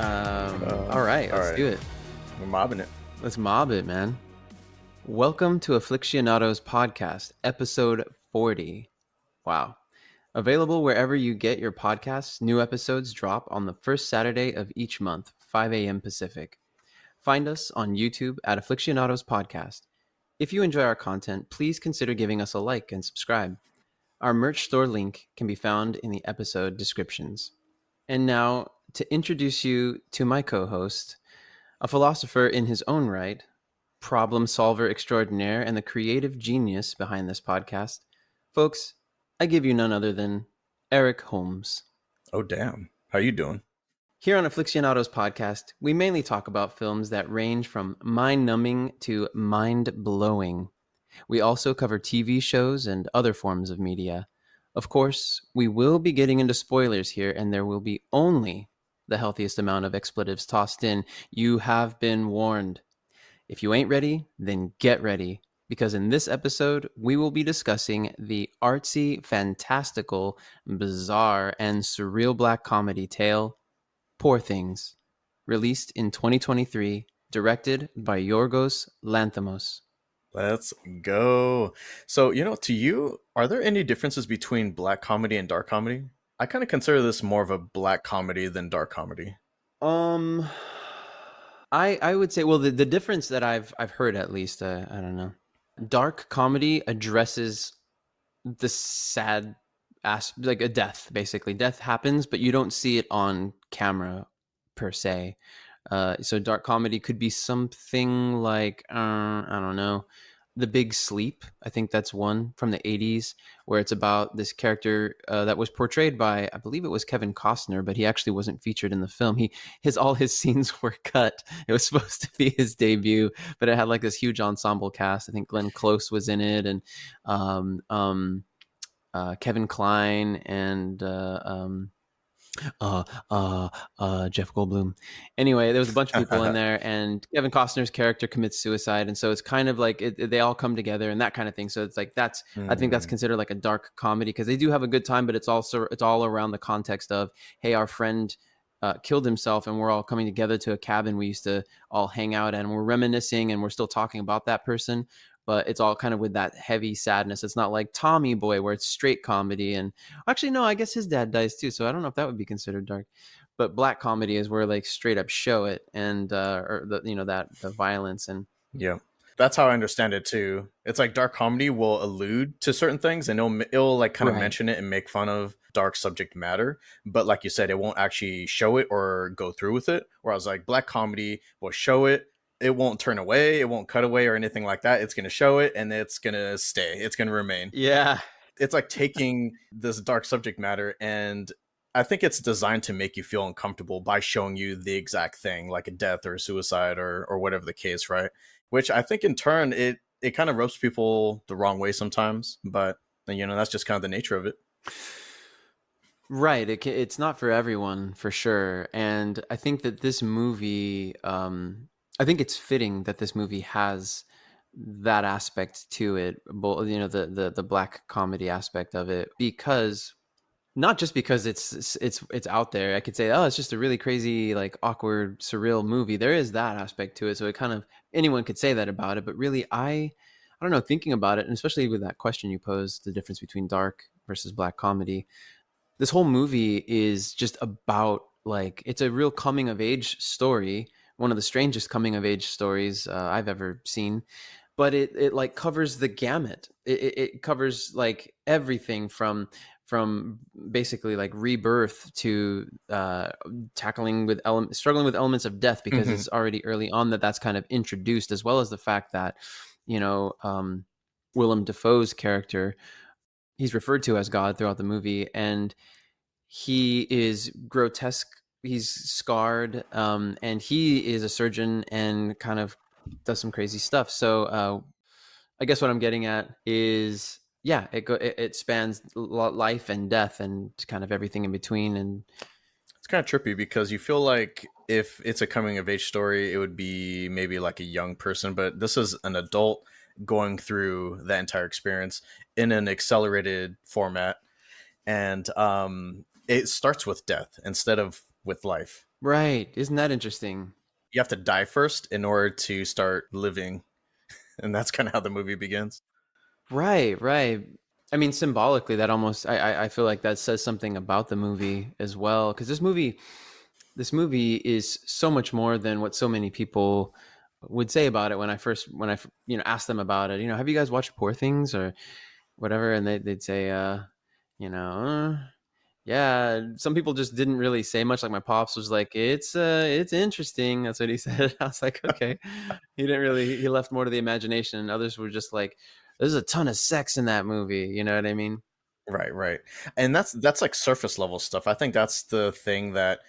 All right, All let's right, do it. we're mobbing it. Let's mob it, man. Welcome to Aflixionados podcast, episode 40. Wow. Available wherever you get your podcasts. New episodes drop on the first Saturday of each month, 5 a.m. Pacific. Find us on YouTube at Aflixionados podcast. If you enjoy our content, please consider giving us a like and subscribe. Our merch store link can be found in the episode descriptions. And now, to introduce you to my co-host, a philosopher in his own right, problem solver extraordinaire, and the creative genius behind this podcast. Folks, I give you none other than Eric Holmes. Oh damn, how you doing? Here on Aflixionados podcast, we mainly talk about films that range from mind-numbing to mind-blowing. We also cover TV shows and other forms of media. Of course, we will be getting into spoilers here, and there will be only the healthiest amount of expletives tossed in. You have been warned. If you ain't ready, then get ready, because in this episode, we will be discussing the artsy, fantastical, bizarre, and surreal black comedy tale, Poor Things, released in 2023, directed by Yorgos Lanthimos. Let's go. So, to you, are there any differences between black comedy and dark comedy? I kind of consider this more of a black comedy than dark comedy. Um, I would say, well, the difference that I've heard, at least, I don't know. Dark comedy addresses the sad like a death. Basically, death happens, but you don't see it on camera per se. So dark comedy could be something like I don't know, The Big Sleep. I think that's one from the 80s, where it's about this character that was portrayed by, I believe it was Kevin Costner, but he actually wasn't featured in the film. All his scenes were cut. It was supposed to be his debut, but it had like this huge ensemble cast. I think Glenn Close was in it, and um, um, Kevin Kline, and uh, Jeff Goldblum. Anyway, there was a bunch of people in there, and Kevin Costner's character commits suicide, and so it's kind of like they all come together and that kind of thing. So it's like I think that's Mm, considered like a dark comedy, because they do have a good time, but it's all around the context of, hey, our friend killed himself, and we're all coming together to a cabin we used to all hang out at, and we're reminiscing, and we're still talking about that person. But it's all kind of with that heavy sadness. It's not like Tommy Boy, where it's straight comedy. And actually, no, I guess his dad dies too, so I don't know if that would be considered dark. But black comedy is where like straight up show it, and or that the violence. And yeah. That's how I understand it too. It's like dark comedy will allude to certain things and it'll like kind of right, mention it and make fun of dark subject matter. But like you said, it won't actually show it or go through with it. Whereas like black comedy will show it. It won't turn away. It won't cut away or anything like that. It's going to show it and it's going to stay. It's going to remain. yeah, It's like taking this dark subject matter, and I think it's designed to make you feel uncomfortable by showing you the exact thing, like a death or a suicide or whatever the case, right? Which I think in turn it kind of rubs people the wrong way sometimes, but that's just kind of the nature of it. right. It's not for everyone, for sure. And I think that this movie, I think it's fitting that this movie has that aspect to it, the black comedy aspect of it, because not just because it's out there. I could say, oh, it's just a really crazy, like awkward, surreal movie. There is that aspect to it, so it kind of, anyone could say that about it. But really, I don't know. Thinking about it, and especially with that question you posed, the difference between dark versus black comedy. This whole movie is just about, like, it's a real coming of age story. One of the strangest coming of age stories I've ever seen, but it like covers the gamut. It covers like everything from basically like rebirth to tackling with struggling with elements of death, because Hmm. it's already early on that's kind of introduced, as well as the fact that you know um, Willem Dafoe's character, he's referred to as God throughout the movie, and he is grotesque. He's scarred, and he is a surgeon and kind of does some crazy stuff. So I guess what I'm getting at is, yeah, it spans life and death and kind of everything in between. And It's kind of trippy because you feel like if it's a coming of age story, it would be maybe like a young person, but this is an adult going through that entire experience in an accelerated format, and it starts with death instead of with life. Right. Isn't that interesting? You have to die first in order to start living, and that's kind of how the movie begins. Right, right. I mean, symbolically, that almost I feel like that says something about the movie as well. Because this movie is so much more than what so many people would say about it when I asked them about it. Have you guys watched Poor Things or whatever? And they'd say, you know, yeah. Some people just didn't really say much. Like my pops was like, it's interesting. That's what he said. I was like, okay. He didn't really. He left more to the imagination. And others were just like, there's a ton of sex in that movie. You know what I mean? Right, right. And that's like surface level stuff. I think that's the thing that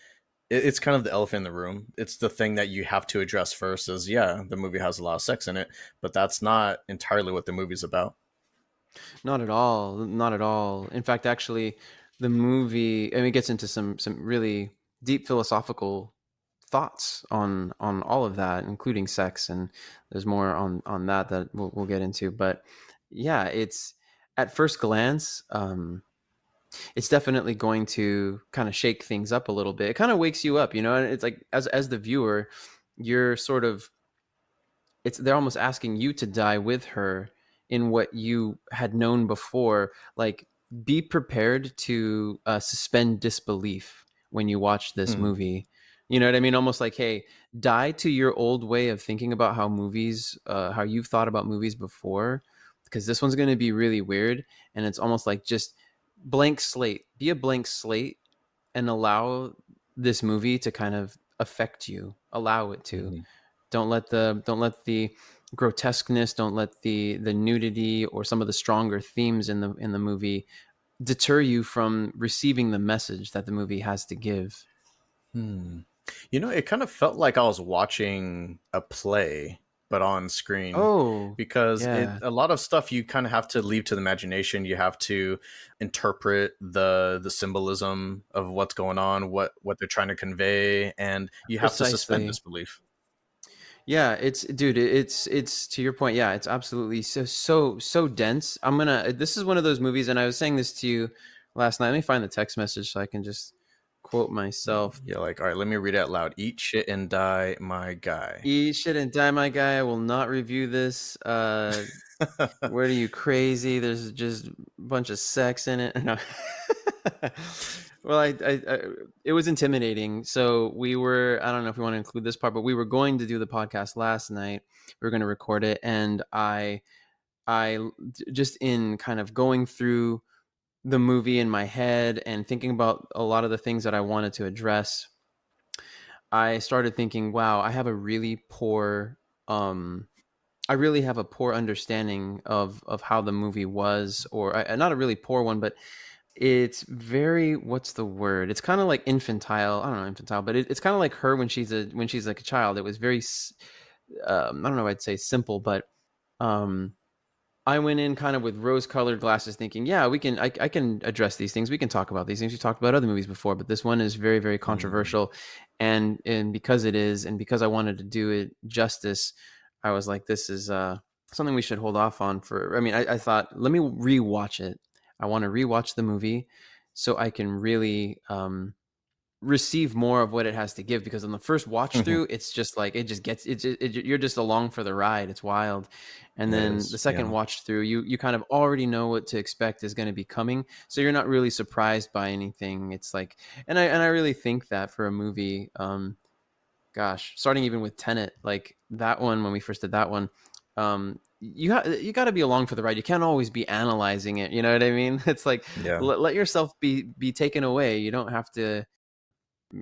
it's kind of the elephant in the room. It's the thing that you have to address first is yeah, the movie has a lot of sex in it, but that's not entirely what the movie's about. Not at all. Not at all. In fact, actually, the movie, I mean, it gets into some really deep philosophical thoughts on all of that, including sex, and there's more on that we'll get into. But yeah, it's at first glance, it's definitely going to kind of shake things up a little bit. It kind of wakes you up, and it's like as the viewer, you're sort of they're almost asking you to die with her in what you had known before. Like, be prepared to suspend disbelief when you watch this Hmm. movie. You know what I mean? Almost like, hey, die to your old way of thinking about how you've thought about movies before, because this one's going to be really weird. And it's almost like just blank slate. Be a blank slate and allow this movie to kind of affect you. Allow it to. Hmm. Don't let the grotesqueness, don't let the nudity or some of the stronger themes in the movie deter you from receiving the message that the movie has to give. Hmm. It kind of felt like I was watching a play, but on screen, Oh, because it yeah, a lot of stuff you kind of have to leave to the imagination. You have to interpret the symbolism of what's going on, what they're trying to convey, and you have to suspend precisely. disbelief. Yeah, it's to your point. Yeah, it's absolutely so dense. This is one of those movies, and I was saying this to you last night. Let me find the text message so I can just quote myself. Yeah, like all right, let me read it out loud. Eat shit and die, my guy. Eat shit and die, my guy. I will not review this. What are you, crazy? There's just a bunch of sex in it. No. Well, it was intimidating. So we were, I don't know if we want to include this part, but we were going to do the podcast last night. We were going to record it, and I just in kind of going through the movie in my head and thinking about a lot of the things that I wanted to address, I started thinking, wow, um, I really have a poor understanding of how the movie was, or not a really poor one, but it's very, what's the word? It's kind of like infantile. I don't know infantile, but it's kind of like her when she's like a child. It was very, I don't know, I'd say simple, but um, I went in kind of with rose-colored glasses, thinking, yeah, I can address these things. We can talk about these things. We talked about other movies before, but this one is very, very Mm. controversial, and because it is, and because I wanted to do it justice, I was like, this is something we should hold off on for. I mean, I thought, let me rewatch it. I want to rewatch the movie so I can really receive more of what it has to give, because on the first watch Mhm. through it's just like it just gets you're just along for the ride. It's wild. And It then the is, second yeah. watch through, you kind of already know what to expect is going to be coming, so you're not really surprised by anything. It's like, and I really think that for a movie, gosh, starting even with Tenet, like that one, when we first did that one, you got to be along for the ride. You can't always be analyzing it, you know what I mean? It's like, Yeah. let yourself be taken away. You don't have to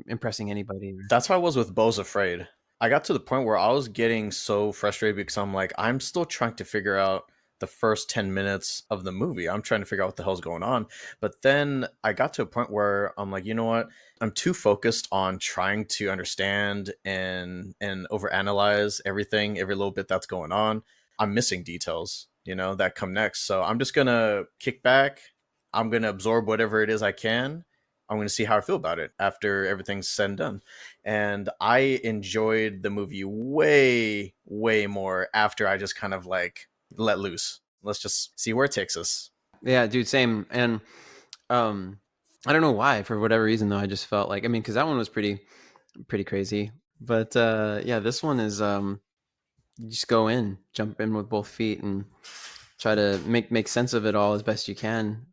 impressing anybody. That's how I was with Bo's Afraid. I got to the point where I was getting so frustrated because I'm like, I'm still trying to figure out the first 10 minutes of the movie. I'm trying to figure out what the hell's going on. But then I got to a point where I'm like, you know what? I'm too focused on trying to understand and overanalyze everything, every little bit that's going on. I'm missing details, that come next. So I'm just gonna kick back. I'm gonna absorb whatever it is I can. I'm going to see how I feel about it after everything's said and done. And I enjoyed the movie way, way more after I just kind of like let loose. Let's just see where it takes us. Yeah, dude, same. And um, I don't know why, for whatever reason though, I just felt like, I mean, because that one was pretty. pretty crazy. But yeah, this one is you just go in, jump in with both feet, and try to make sense of it all as best you can.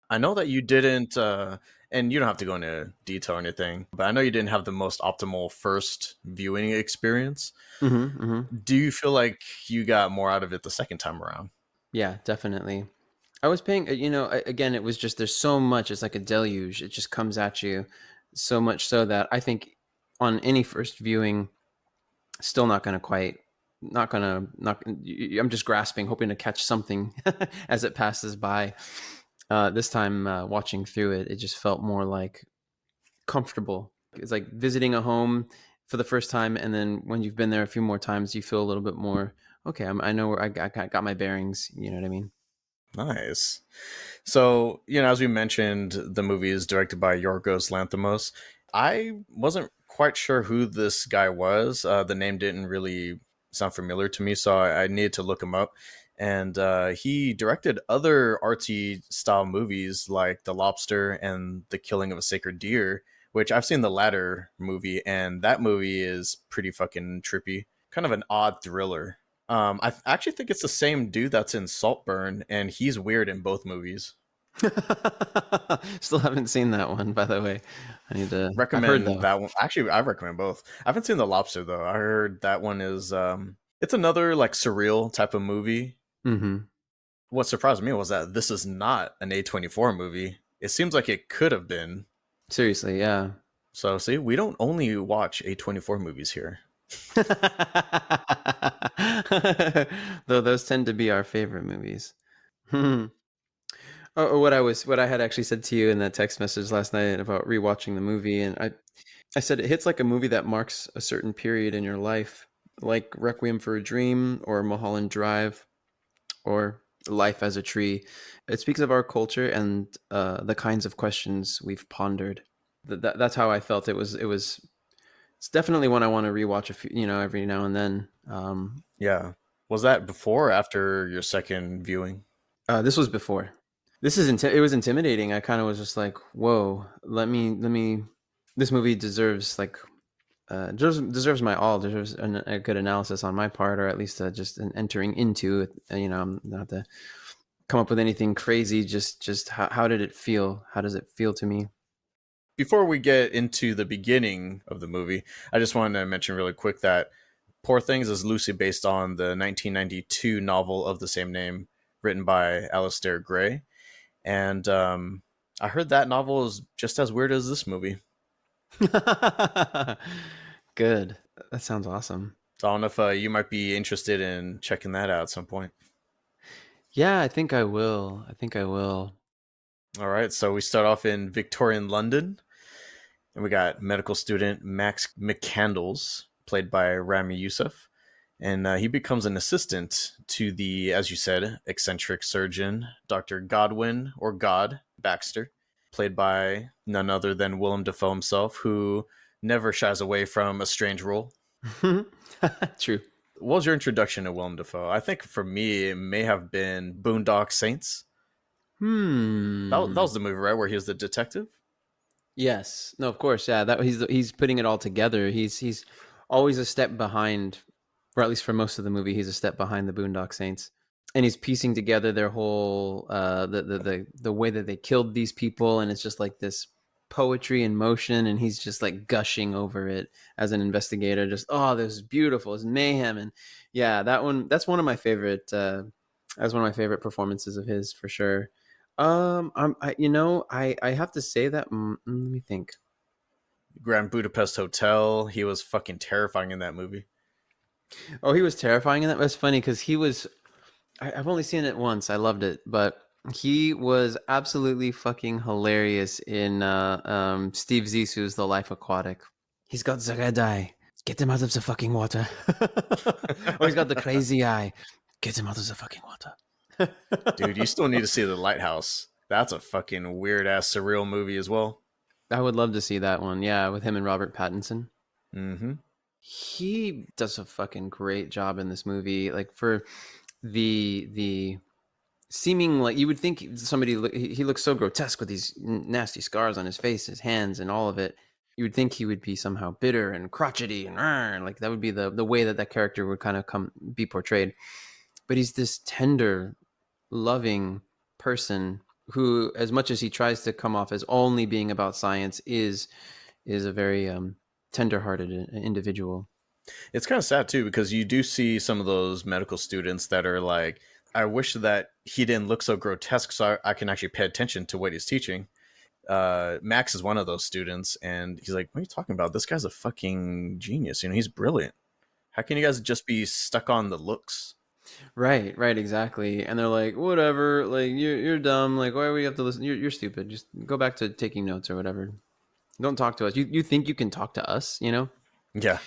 I know that you didn't, and you don't have to go into detail or anything, but I know you didn't have the most optimal first viewing experience. Mm-hmm, mm-hmm. Do you feel like you got more out of it the second time around? Yeah, definitely. I was paying, again, it was just there's so much. It's like a deluge. It just comes at you so much so that I think on any first viewing, still not going to quite, not going to, not. I'm just grasping, hoping to catch something as it passes by. This time, watching through it, it just felt more like comfortable. It's like visiting a home for the first time, and then when you've been there a few more times, you feel a little bit more. Okay, I know where I got my bearings. You know what I mean? Nice. So, as we mentioned, the movie is directed by Yorgos Lanthimos. I wasn't quite sure who this guy was. The name didn't really sound familiar to me, so I needed to look him up. And he directed other artsy style movies like The Lobster and The Killing of a Sacred Deer, which I've seen the latter movie, and that movie is pretty fucking trippy. Kind of an odd thriller. Actually think it's the same dude that's in Saltburn, and he's weird in both movies. Still haven't seen that one, by the way. I need to. I've heard Recommend though. that one. Actually, I recommend both. I haven't seen The Lobster though. I heard that one is it's another like surreal type of movie. Mm-hmm. What surprised me was that this is not an A24 movie. It seems like it could have been. Seriously, yeah. So see, we don't only watch A24 movies here. Though those tend to be our favorite movies. What I had actually said to you in that text message last night about rewatching the movie, and I said it hits like a movie that marks a certain period in your life, like Requiem for a Dream or Mulholland Drive or Life as a Tree. It speaks of our culture and the kinds of questions we've pondered. That's how I felt. It's definitely one I want to rewatch every now and then. Yeah. Was that before or after your second viewing? This was before. It was intimidating. I kind of was just like, whoa, let me. This movie deserves like deserves my all. Deserves a good analysis on my part, or at least just an entering into it. I'm not to come up with anything crazy. Just how did it feel? How does it feel to me? Before we get into the beginning of the movie, I just wanted to mention really quick that Poor Things is loosely based on the 1992 novel of the same name, written by Alistair Gray. And I heard that novel is just as weird as this movie. Good. That sounds awesome. So I don't know if you might be interested in checking that out at some point. Yeah, I think I will. I think I will. All right, so we start off in Victorian London, and we got medical student Max McCandles, played by Rami Youssef. And he becomes an assistant to the, as you said, eccentric surgeon, Dr. Godwin, or God, Baxter, played by none other than Willem Dafoe himself, who never shies away from a strange role. True. What was your introduction to Willem Dafoe? I think for me, it may have been Boondock Saints. That Hmm. was the movie, right, where he was the detective? Yes. No, of course. Yeah. That he's putting it all together. He's always a step behind, or at least for most of the movie, he's a step behind the Boondock Saints, and he's piecing together their whole the way that they killed these people, and it's just like this poetry in motion, and he's just like gushing over it as an investigator. Just this is beautiful. It's mayhem, and yeah, that's one of my favorite. That's one of my favorite performances of his for sure. I have to say that. Let me think. Grand Budapest Hotel. He was fucking terrifying in that movie. Oh, he was terrifying, and that was funny because he was. I've only seen it once. I loved it, but he was absolutely fucking hilarious in Steve Zissou's The Life Aquatic. He's got the red eye. Get him out of the fucking water. Or he's got the crazy eye. Get him out of the fucking water. Dude, you still need to see The Lighthouse. That's a fucking weird ass surreal movie as well. I would love to see that one. Yeah, with him and Robert Pattinson. Mm-hmm. He does a fucking great job in this movie. Like for the seeming like you would think somebody he looks so grotesque with these nasty scars on his face, his hands, and all of it. You would think he would be somehow bitter and crotchety and like that would be the way that that character would kind of be portrayed. But he's this tender, loving person who, as much as he tries to come off as only being about science, is a very tender-hearted individual. It's kind of sad too because you do see some of those medical students that are like, I wish that he didn't look so grotesque so I can actually pay attention to what he's teaching. Max is one of those students, and he's like, "What are you talking about? This guy's a fucking genius. He's brilliant. How can you guys just be stuck on the looks?" Right, right, exactly. And they're like, whatever, like you're dumb. Like, why do we have to listen? You're stupid. Just go back to taking notes or whatever. Don't talk to us. You think you can talk to us? Yeah.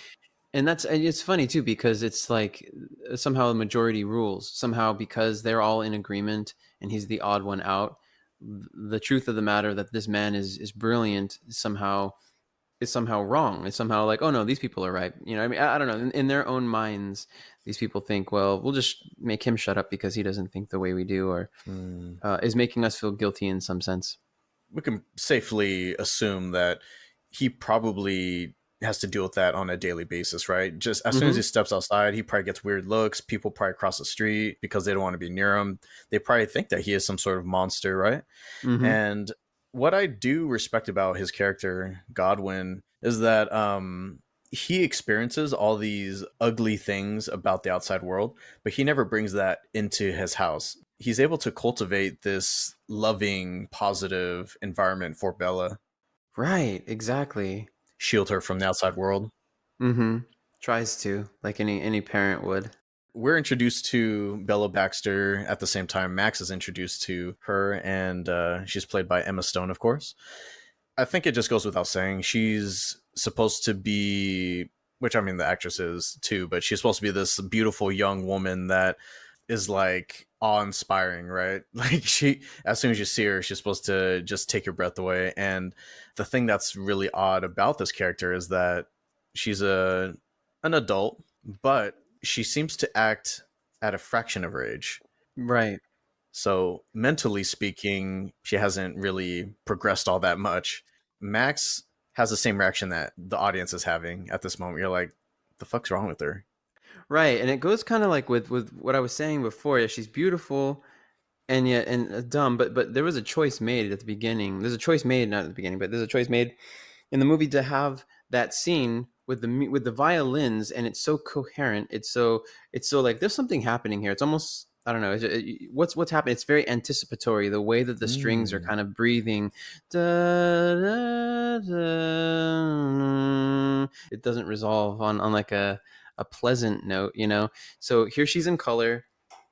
And it's funny too because it's like somehow the majority rules. Somehow because they're all in agreement and he's the odd one out. The truth of the matter that this man is brilliant is somehow wrong. It's somehow like, oh no, these people are right. I mean, I don't know. In their own minds, these people think, well, we'll just make him shut up because he doesn't think the way we do, or is making us feel guilty in some sense. We can safely assume that he probably has to deal with that on a daily basis, right? Just as soon as he Mm-hmm. steps outside, he probably gets weird looks. People probably cross the street because they don't want to be near him. They probably think that he is some sort of monster, right? Mm-hmm. And what I do respect about his character, Godwin, is that he experiences all these ugly things about the outside world, but he never brings that into his house. He's able to cultivate this loving, positive environment for Bella, Right. Exactly. shield her from the outside world. Mm-hmm. Tries to, like any parent would. We're introduced to Bella Baxter at the same time Max is introduced to her, and she's played by Emma Stone, of course. I think it just goes without saying she's supposed to be, which I mean the actress is too, but she's supposed to be this beautiful young woman that is like awe-inspiring, right? Like she, as soon as you see her, she's supposed to just take your breath away. And the thing that's really odd about this character is that she's an adult, but she seems to act at a fraction of her age. Right. So mentally speaking, she hasn't really progressed all that much. Max has the same reaction that the audience is having at this moment. You're like, the fuck's wrong with her? Right. And it goes kind of like with what I was saying before. Yeah, she's beautiful and yet dumb, but there was a choice made at the beginning. There's a choice made not at the beginning, but there's a choice made in the movie to have that scene with the violins, and it's so coherent. It's so like there's something happening here. It's almost, I don't know, what's happening. It's very anticipatory. The way that the strings are Mm. kind of breathing. Da, da, da. It doesn't resolve on like a pleasant note. So here she's in color.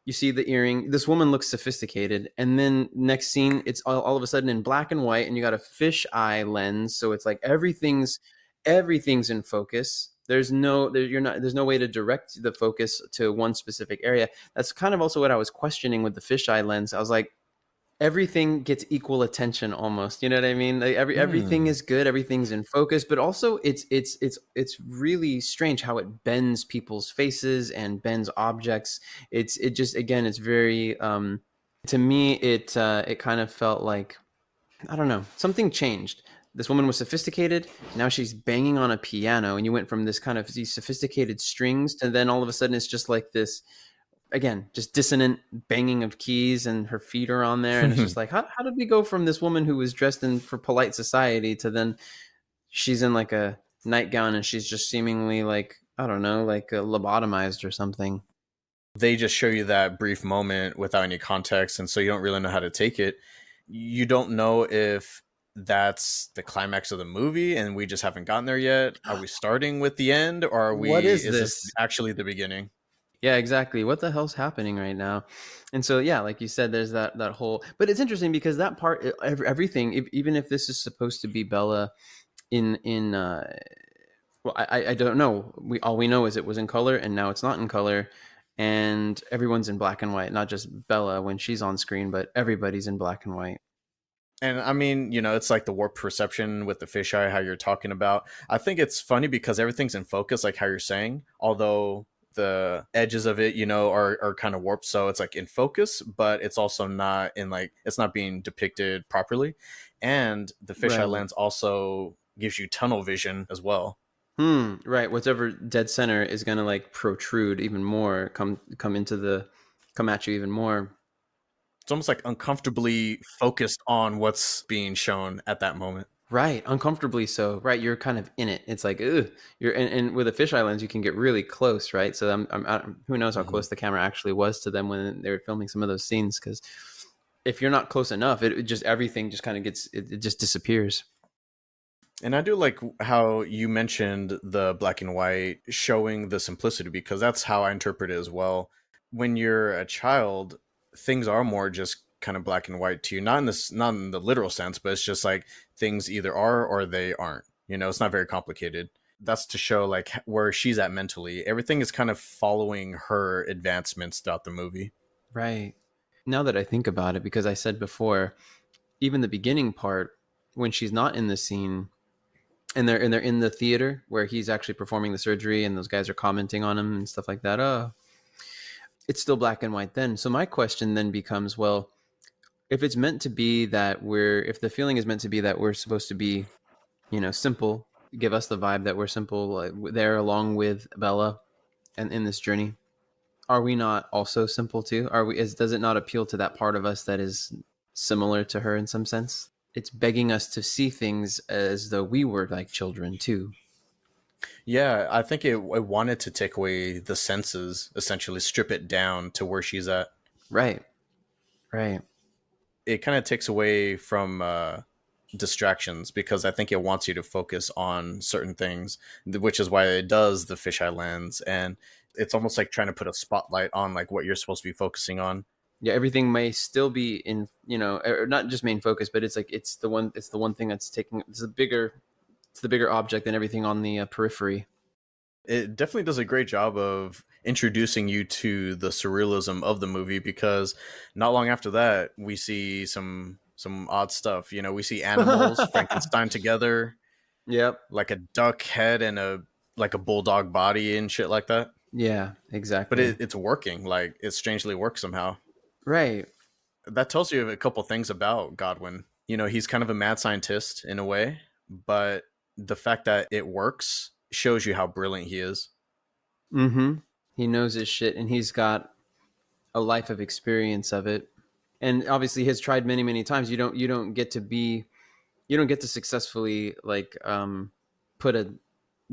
You see the earring. This woman looks sophisticated, and then next scene, it's all of a sudden in black and white, and you got a fisheye lens, so it's like everything's in focus. There's no way to direct the focus to one specific area. That's kind of also what I was questioning with the fisheye lens. I was like, everything gets equal attention almost. You know what I mean? Like everything Mm. is good, everything's in focus, but also it's really strange how it bends people's faces and bends objects. It just, again, it's very to me it kind of felt like, I don't know, something changed. This woman was sophisticated. Now she's banging on a piano, and you went from this kind of these sophisticated strings to then all of a sudden it's just like this, again, just dissonant banging of keys, and her feet are on there, and it's just like, how did we go from this woman who was dressed in for polite society to then she's in like a nightgown and she's just seemingly like, I don't know, like lobotomized or something. They just show you that brief moment without any context, and so you don't really know how to take it. You don't know if that's the climax of the movie and we just haven't gotten there yet. Are we starting with the end, or are What we is is this this? actually the beginning? Yeah, exactly. What the hell's happening right now? And so, yeah, like you said, there's that whole. But it's interesting because that part, everything, even if this is supposed to be Bella in well, I don't know. All we know is it was in color, and now it's not in color, and everyone's in black and white. Not just Bella when she's on screen, but everybody's in black and white. And I mean, it's like the warped perception with the fisheye, how you're talking about. I think it's funny because everything's in focus, like how you're saying, although the edges of it, are kind of warped. So it's like in focus, but it's also not in, like, it's not being depicted properly. And the fisheye Right. lens also gives you tunnel vision as well. Right. Whatever dead center is gonna like protrude even more, come at you even more. It's almost like uncomfortably focused on what's being shown at that moment. Right, uncomfortably so. Right, you're kind of in it. It's like, ugh. And with a fisheye lens, you can get really close, right? So who knows how Hmm. close the camera actually was to them when they were filming some of those scenes? Because if you're not close enough, it just everything just kind of it just disappears. And I do like how you mentioned the black and white showing the simplicity, because that's how I interpret it as well. When you're a child, things are more just kind of black and white to you. Not in the literal sense, but it's just like things either are or they aren't. You know, it's not very complicated. That's to show like where she's at mentally. Everything is kind of following her advancements throughout the movie. Right. Now that I think about it, because I said before, even the beginning part when she's not in the scene and they're in the theater where he's actually performing the surgery and those guys are commenting on him and stuff like that. Oh, it's still black and white then. So my question then becomes, well, if it's meant to be that if the feeling is meant to be that we're supposed to be, simple, give us the vibe that we're simple, like, there along with Bella and in this journey, are we not also simple too? Does it not appeal to that part of us that is similar to her in some sense? It's begging us to see things as though we were like children too. Yeah, I think it wanted to take away the senses, essentially strip it down to where she's at. Right. Right. It kind of takes away from distractions, because I think it wants you to focus on certain things, which is why it does the fisheye lens, and it's almost like trying to put a spotlight on like what you're supposed to be focusing on. Yeah, everything may still be in, or not just main focus, but it's like it's the one thing that's taking it's the bigger object than everything on the periphery. It definitely does a great job of introducing you to the surrealism of the movie, because not long after that we see some odd stuff. You know, we see animals Frankenstein together, Yep. like a duck head and a like a bulldog body and shit like that. Yeah, But exactly. it's working. Like it strangely works somehow. Right. That tells you a couple things about Godwin. You know, he's kind of a mad scientist in a way, but the fact that it works shows you how brilliant he is. Mm-hmm. He knows his shit and he's got a life of experience of it. And obviously has tried many, many times. You don't get to successfully like put a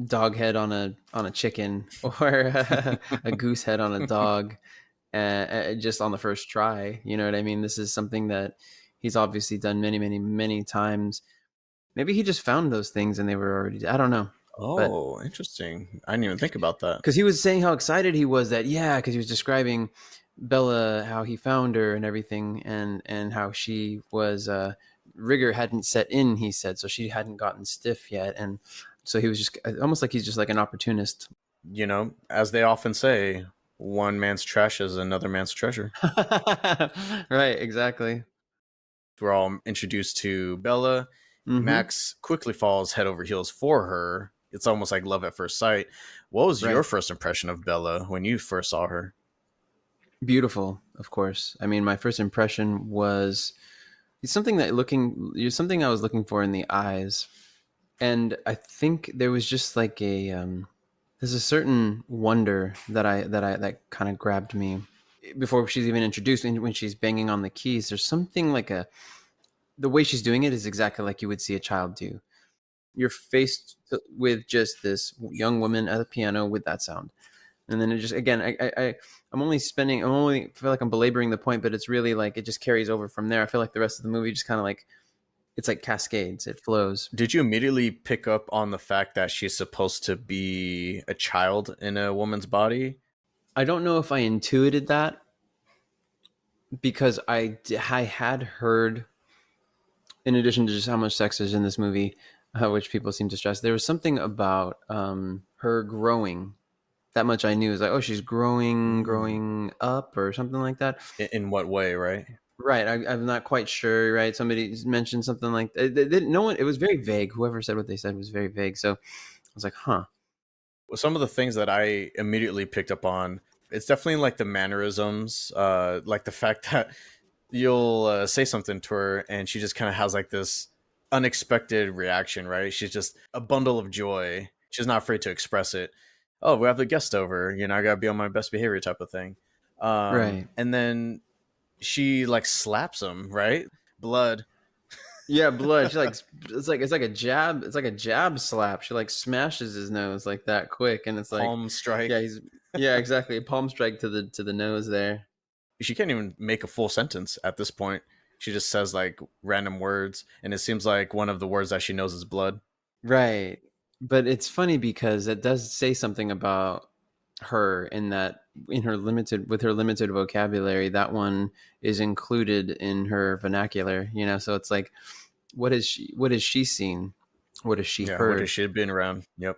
dog head on a chicken or a goose head on a dog just on the first try. You know what I mean? This is something that he's obviously done many, many, many times. Maybe he just found those things and they were already, I don't know. But Oh, interesting. I didn't even think about that. because he was saying how excited he was that, yeah, because he was describing Bella, how he found her and everything, and how she was, rigor hadn't set in, he said, so she hadn't gotten stiff yet. And so he was just almost like he's just like an opportunist. You know, as they often say, one man's trash is another man's treasure. Right, exactly. We're all introduced to Bella. Mm-hmm. Max quickly falls head over heels for her. It's almost like love at first sight. What was your Right. first impression of Bella when you first saw her? Beautiful, of course. I mean, my first impression was something I was looking for in the eyes, and I think there was just like there's a certain wonder that kind of grabbed me before she's even introduced. And when she's banging on the keys, there's something like the way she's doing it is exactly like you would see a child do. You're faced with just this young woman at a piano with that sound, and then it just again I'm only feel like I'm belaboring the point, but it's really like it just carries over from there. I feel like the rest of the movie just kind of like it's like cascades, it flows. Did you immediately pick up on the fact that she's supposed to be a child in a woman's body? I don't know if I intuited that because I had heard, in addition to just how much sex is in this movie, which people seem to stress, there was something about her growing. That much I knew is like, oh, she's Mm. growing up or something like that. In what way, right? Right. I'm not quite sure. Right. Somebody mentioned something like no one. It was very vague. Whoever said what they said was very vague. So I was like, huh. Well, some of the things that I immediately picked up on, it's definitely like the mannerisms, like the fact that you'll say something to her and she just kind of has like this. unexpected reaction, right? She's just a bundle of joy. She's not afraid to express it. Oh, we have a guest over. I gotta be on my best behavior type of thing. Right. And then she like slaps him, right? Blood, Yeah, blood. She like it's like a jab. It's like a jab slap. She like smashes his nose like that quick, and it's like, palm strike. yeah, he's yeah, exactly. A palm strike to the nose there. She can't even make a full sentence at this point. She just says like random words, and it seems like one of the words that she knows is blood. Right. But it's funny because it does say something about her in that in her limited with her limited vocabulary, that one is included in her vernacular, so it's like what has she seen? What has she Yeah, what has heard? she been around? Yep.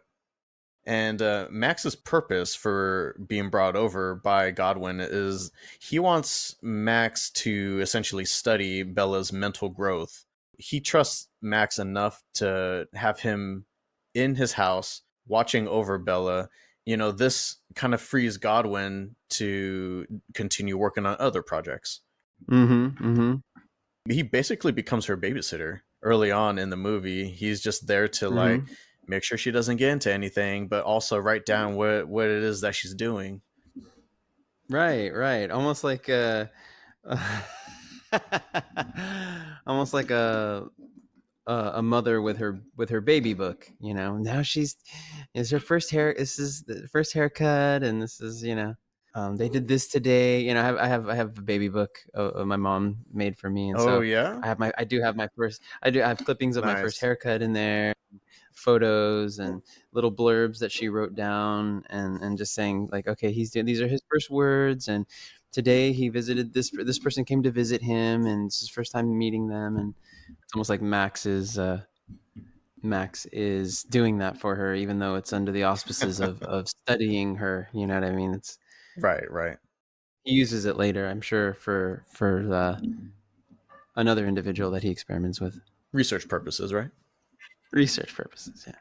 And Max's purpose for being brought over by Godwin is he wants Max to essentially study Bella's mental growth. He trusts Max enough to have him in his house watching over Bella. This kind of frees Godwin to continue working on other projects. Mm-hmm. Mm-hmm. He basically becomes her babysitter early on in the movie. He's just there to like Mm-hmm. make sure she doesn't get into anything, but also write down what it is that she's doing. Right, right. Almost like almost like a mother with her baby book. Now she's is her first hair. This is the first haircut, and this is they did this today. I have a baby book my mom made for me, and Oh so yeah, I do have my first. I have clippings of my first nice. haircut in there, photos and little blurbs that she wrote down, and just saying like, okay, he's doing these are his first words, and today he visited this person came to visit him, and it's his first time meeting them, and it's almost like Max is doing that for her, even though it's under the auspices of studying her. You know what I mean? It's Right, right. he uses it later, I'm sure, for another individual that he experiments with, Research purposes, right? research purposes. Yeah.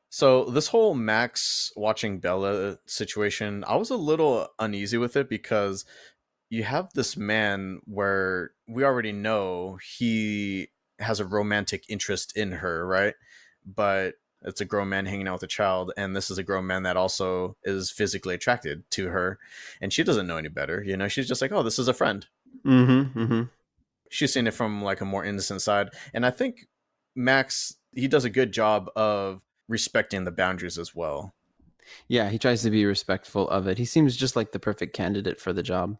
So this whole Max watching Bella situation, I was a little uneasy with it because you have this man where we already know he has a romantic interest in her, right? But it's a grown man hanging out with a child, and this is a grown man that also is physically attracted to her, and she doesn't know any better. She's just like, oh, this is a friend. Mm-hmm. Mm-hmm. She's seen it from like a more innocent side, and I think Max, he does a good job of respecting the boundaries as well. Yeah, he tries to be respectful of it. He seems just like the perfect candidate for the job.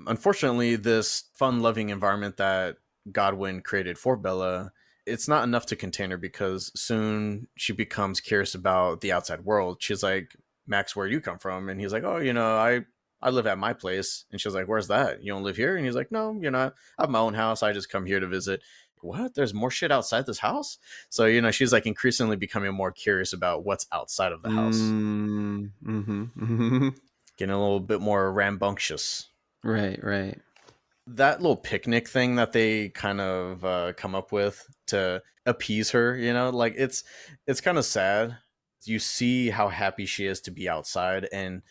Unfortunately, this fun-loving environment that Godwin created for Bella, it's not enough to contain her because soon she becomes curious about the outside world. She's like, Max, where do you come from? And he's like, oh, I live at my place. And she's like, where's that? You don't live here? And he's like, no, I have my own house. I just come here to visit. What? There's more shit outside this house? So, she's like increasingly becoming more curious about what's outside of the house, Mm-hmm. getting a little bit more rambunctious. Right, right. That little picnic thing that they kind of come up with to appease her, like it's kind of sad. You see how happy she is to be outside, and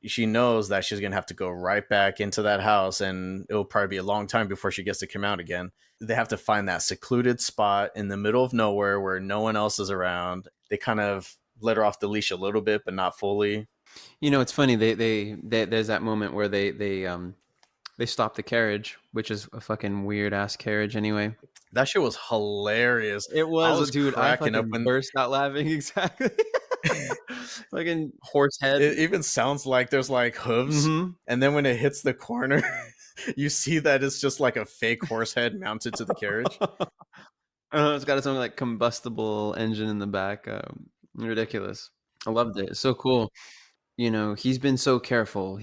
she knows that she's gonna have to go right back into that house, and it'll probably be a long time before she gets to come out again. They have to find that secluded spot in the middle of nowhere where no one else is around. They kind of let her off the leash a little bit, but not fully. It's funny. There's that moment where they stop the carriage, which is a fucking weird ass carriage anyway. That shit was hilarious. It I was, was dude. I cracking up fucking when burst out laughing. Exactly. Fucking horse head. it even sounds like there's like hooves, Mm-hmm. and then when it hits the corner, you see that it's just like a fake horse head mounted to the carriage. It's got its own like combustible engine in the back. Ridiculous. I loved it. It's so cool. He's been so careful.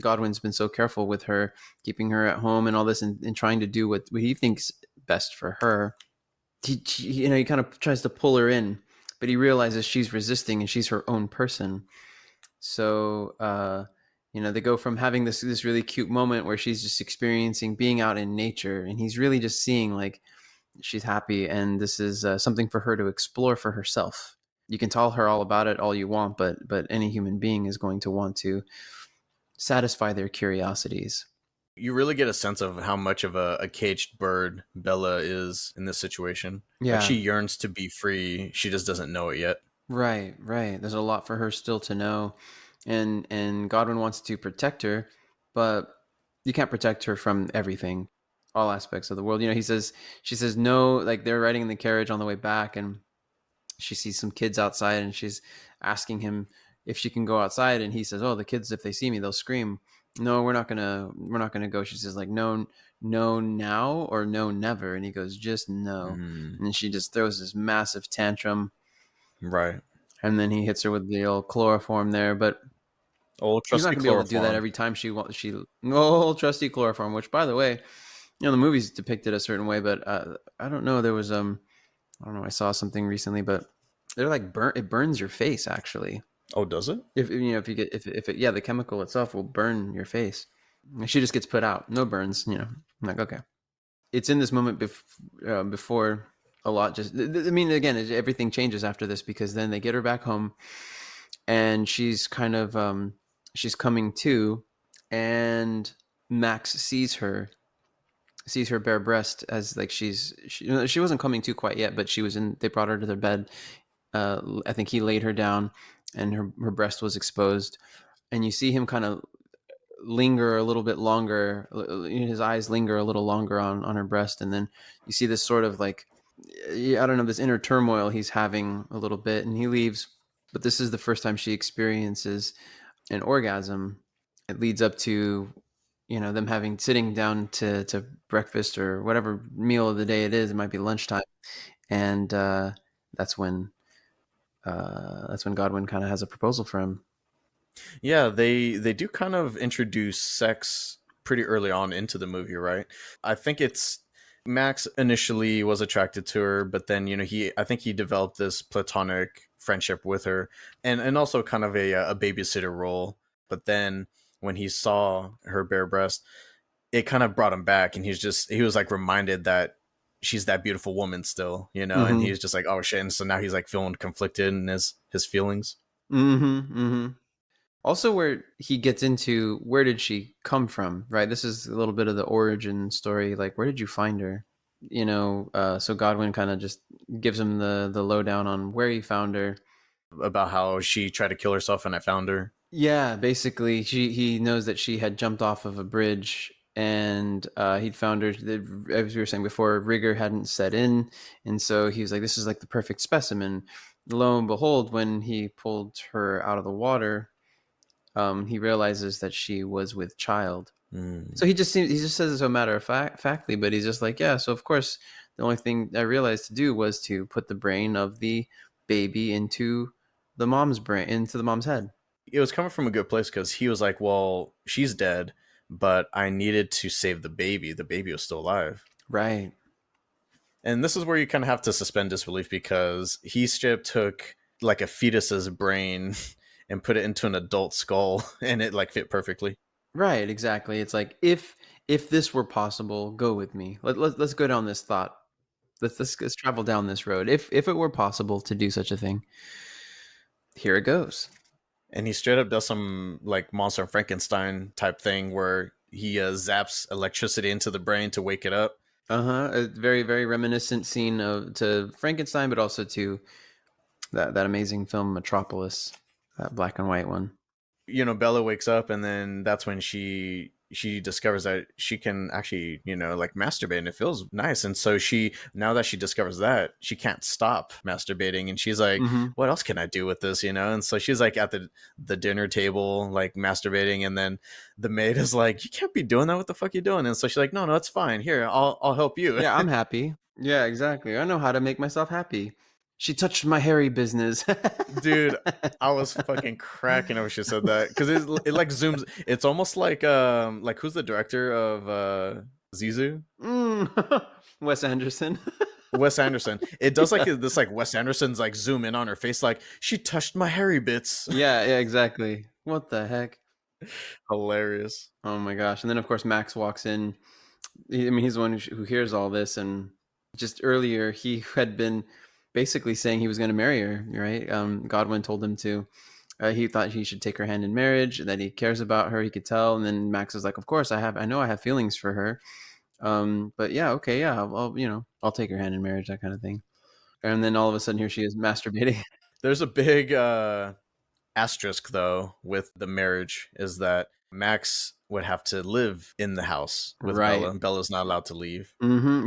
Godwin's been so careful with her, keeping her at home and all this, and trying to do what he thinks best for her. He kind of tries to pull her in, but he realizes she's resisting and she's her own person. So, they go from having this really cute moment where she's just experiencing being out in nature, and he's really just seeing like she's happy, and this is something for her to explore for herself. You can tell her all about it all you want, but any human being is going to want to satisfy their curiosities. You really get a sense of how much of a caged bird Bella is in this situation. Like she Yeah. yearns to be free, she just doesn't know it yet. Right, right. There's a lot for her still to know, and Godwin wants to protect her, but you can't protect her from everything, all aspects of the world. She says no. Like they're riding in the carriage on the way back, and she sees some kids outside, and she's asking him if she can go outside, and he says, "Oh, the kids, if they see me, they'll scream." No, we're not gonna go. She says like, no, no now or no never, and he goes, just no, Mm, and she just throws this massive tantrum, right. and then he hits her with the old chloroform there, but Old he's not trusty gonna be able to do that chloroform. every time she old trusty chloroform. Which, by the way, the movie's depicted a certain way, but I don't know. There was I don't know. I saw something recently, but they're like it burns your face actually. Oh, does it? If you get if it yeah, the chemical itself will burn your face. And she just gets put out, no burns. I'm like, okay. It's in this moment before a lot just. I mean, again, everything changes after this because then they get her back home and she's kind of she's coming to, and Max sees her bare breast as like she wasn't coming to quite yet, but she was in. They brought her to their bed. I think he laid her down, and her breast was exposed, and you see him kind of linger a little bit longer. His eyes linger a little longer on her breast, and then you see this sort of like I don't know, this inner turmoil he's having a little bit, and he leaves. But this is the first time she experiences an orgasm. It leads up to them having sitting down to breakfast or whatever meal of the day it is. It might be lunchtime, and that's when Godwin kind of has a proposal for him. Yeah, they do kind of introduce sex pretty early on into the movie, right? I think it's Max initially was attracted to her, but then he I think he developed this platonic friendship with her, and also kind of a babysitter role. But then when he saw her bare breast, it kind of brought him back, and he was like reminded that she's that beautiful woman still, and Mm-hmm. he's just like, oh shit. And so now he's like feeling conflicted in his feelings Mm-hmm. Mm-hmm. Also, where he gets into where did she come from, right? This is a little bit of the origin story. Like, where did you find her? So Godwin kind of just gives him the lowdown on where he found her. about how she tried to kill herself and I found her. Yeah, basically, he knows that she had jumped off of a bridge, and he'd found her. As we were saying before, rigor hadn't set in, and so he was like, "This is like the perfect specimen." Lo and behold, when he pulled her out of the water, he realizes that she was with child. So Mm. he just says it so matter of factly, but he's just like, yeah. So of course, the only thing I realized to do was to put the brain of the baby into the mom's head. It was coming from a good place because he was like, well, she's dead, but I needed to save the baby. The baby was still alive. Right. And this is where you kind of have to suspend disbelief because he straight up took like a fetus's brain and put it into an adult skull and it like fit perfectly. Right, exactly. It's like if this were possible, go with me. Let's go down this thought. Let's travel down this road. If it were possible to do such a thing, here it goes. And he straight up does some like Monster Frankenstein type thing where he zaps electricity into the brain to wake it up. Uh-huh. A very, very reminiscent scene of to Frankenstein, but also to that amazing film Metropolis, that black and white one. Bella wakes up and then that's when she discovers that she can actually, like masturbate and it feels nice. And so now that she discovers that, she can't stop masturbating and she's like, Mm-hmm. what else can I do with this, And so she's like at the dinner table, like masturbating, and then the maid is like, you can't be doing that. What the fuck you doing? And so she's like, no, it's fine. Here, I'll help you. Yeah, I'm happy. Yeah, exactly. I know how to make myself happy. She touched my hairy business. Dude, I was fucking cracking up when she said that because it like zooms. It's almost like who's the director of Zizu? Wes Anderson. Wes Anderson. It does like this like Wes Anderson's like zoom in on her face like she touched my hairy bits. Yeah, yeah, exactly. What the heck? Hilarious. Oh my gosh! And then of course Max walks in. I mean, he's the one who hears all this, and just earlier he had been basically saying he was going to marry her. Right? Godwin told him to. He thought he should take her hand in marriage, that he cares about her. He could tell. And then Max is like, "Of course, I know I have feelings for her. But yeah, okay, yeah, I'll take her hand in marriage, that kind of thing." And then all of a sudden, here she is masturbating. There's a big asterisk though with the marriage is that Max would have to live in the house with Right. Bella. Bella's not allowed to leave.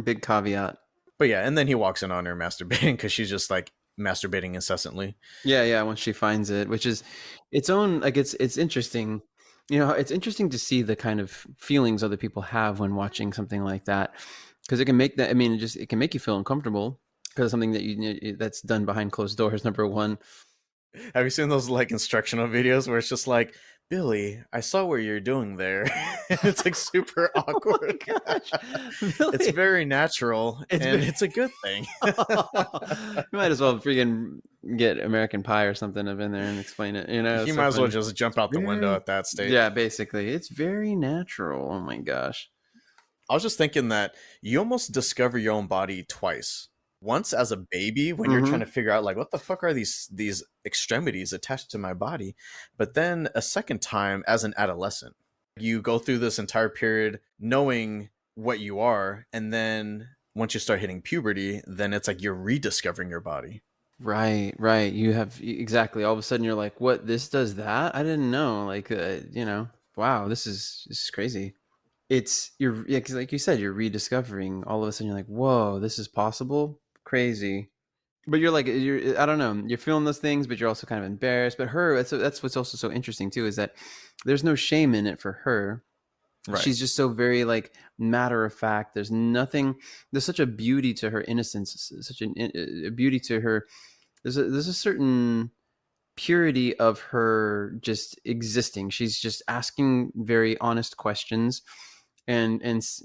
Big caveat. But yeah, and then he walks in on her masturbating because she's just like masturbating incessantly. Yeah, yeah. Once she finds it, which is its own, like it's interesting. It's interesting to see the kind of feelings other people have when watching something like that, because it can make that. I mean, it can make you feel uncomfortable because something that's done behind closed doors. Number one. Have you seen those like instructional videos where it's just like, Billy, I saw what you're doing there. It's like super Oh my awkward. gosh, It's Billy! very natural It's and very. it's a good thing. You might as well freaking get American Pie or something up in there and explain it. He It's might so as well funny. just jump out the window Very, at that state. yeah, basically, it's very natural. Oh my gosh. I was just thinking that you almost discover your own body twice. Once as a baby when you're trying Mm-hmm. to figure out like what the fuck are these extremities attached to my body, but then a second time as an adolescent. You go through this entire period knowing what you are, and then once you start hitting puberty, then it's like you're rediscovering your body. Right, right. You have exactly. All of a sudden, you're like, "What? This does that? I didn't know." Like, wow, this is crazy. It's you're yeah, 'cause like you said, you're rediscovering. All of a sudden, you're like, "Whoa, this is possible." Crazy. But you're like I don't know, you're feeling those things, but you're also kind of embarrassed. But her, that's what's also so interesting too, is that there's no shame in it for her. Right. She's just so very like matter of fact. There's nothing. There's such a beauty to her innocence, such a beauty to her. There's a certain purity of her just existing. She's just asking very honest questions, and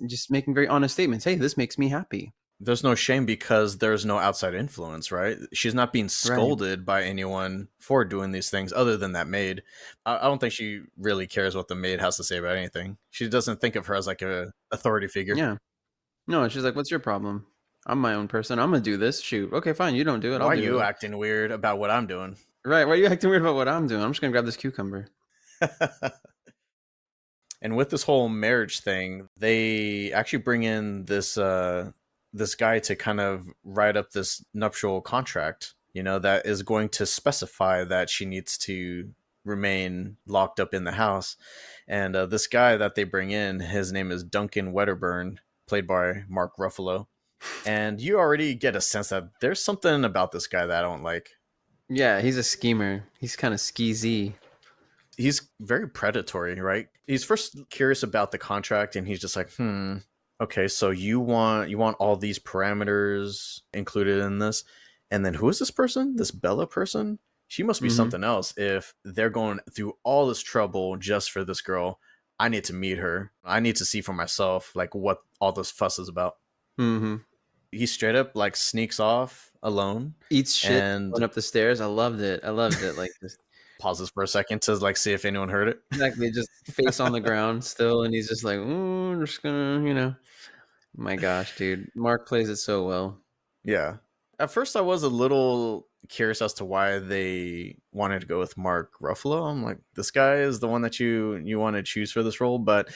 just making very honest statements. Hey, this makes me happy. There's no shame because there's no outside influence, right? She's not being Right. scolded by anyone for doing these things other than that maid. I don't think she really cares what the maid has to say about anything. She doesn't think of her as like a authority figure. Yeah. No, she's like, "What's your problem? I'm my own person. I'm gonna do this. Shoot. Okay, fine. You don't do it. I'll Why are do you it." acting weird about what I'm doing? Right. Why are you acting weird about what I'm doing? I'm just gonna grab this cucumber. And with this whole marriage thing, they actually bring in this guy to kind of write up this nuptial contract, that is going to specify that she needs to remain locked up in the house. And this guy that they bring in, his name is Duncan Wedderburn, played by Mark Ruffalo. And you already get a sense that there's something about this guy that I don't like. Yeah, he's a schemer. He's kind of skeezy. He's very predatory, right? He's first curious about the contract and he's just like, okay, so you want all these parameters included in this. And then who is this person? This Bella person? She must be Mm-hmm. something else if they're going through all this trouble just for this girl. I need to meet her. I need to see for myself like what all this fuss is about. Mm-hmm. He straight up like sneaks off alone Eats shit and going up the stairs. I loved it. I loved it. Like this. pauses for a second to like see if anyone heard it. Exactly. Just face on the ground still, and he's just like, I'm just gonna. My gosh, dude. Mark plays it so well. Yeah. At first, I was a little curious as to why they wanted to go with Mark Ruffalo. I'm like, this guy is the one that you want to choose for this role. But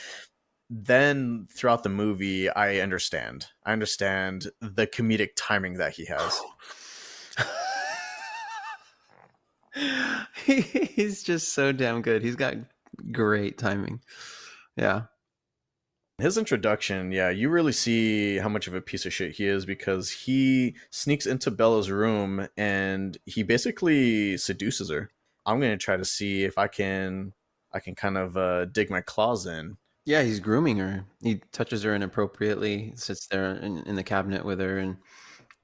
then throughout the movie, I understand. I understand the comedic timing that he has. He's just so damn good. He's got great timing. Yeah. His introduction, yeah, you really see how much of a piece of shit he is because he sneaks into Bella's room and he basically seduces her. I'm gonna try to see if I can kind of dig my claws in. Yeah, he's grooming her. He touches her inappropriately, sits there in the cabinet with her, and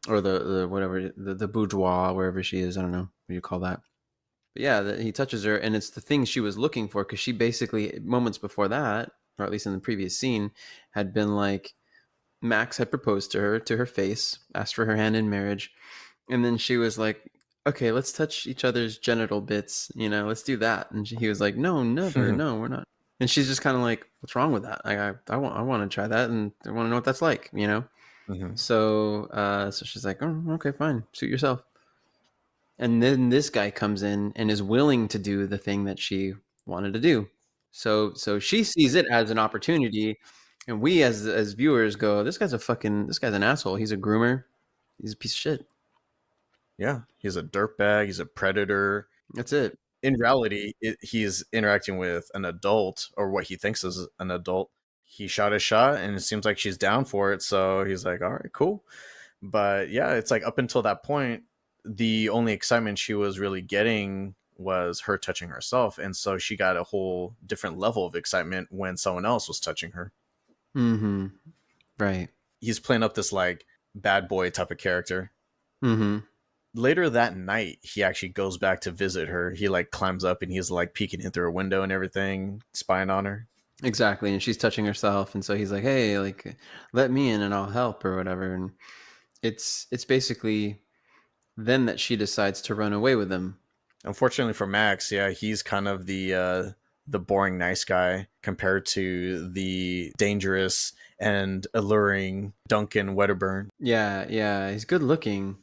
or the whatever the boudoir, wherever she is. I don't know what you call that. But yeah, he touches her, and it's the thing she was looking for, because she basically moments before that, or at least in the previous scene, had been like, Max had proposed to her face, asked for her hand in marriage, and then she was like, "Okay, let's touch each other's genital bits. Let's do that." And he was like, "No, never. No, we're not." And she's just kind of like, "What's wrong with that? I want to try that, and I want to know what that's like." Mhm. So she's like, "Oh, okay, fine. Suit yourself." And then this guy comes in and is willing to do the thing that she wanted to do. So she sees it as an opportunity, and we as viewers go, this guy's an asshole. He's a groomer. He's a piece of shit. Yeah, he's a dirtbag. He's a predator. That's it. In reality, he's interacting with an adult, or what he thinks is an adult. He shot his shot, and it seems like she's down for it. So he's like, "All right, cool." But yeah, it's like up until that point, the only excitement she was really getting was her touching herself, and so she got a whole different level of excitement when someone else was touching her. Mm-hmm. Right. He's playing up this like bad boy type of character. Mm-hmm. Later that night, he actually goes back to visit her. He like climbs up and he's like peeking in through a window and everything, spying on her. Exactly. And she's touching herself, and so he's like, "Hey, like, let me in, and I'll help," or whatever. And it's basically then that she decides to run away with him. Unfortunately for Max, yeah, he's kind of the boring nice guy compared to the dangerous and alluring Duncan Wedderburn. Yeah, yeah, he's good looking.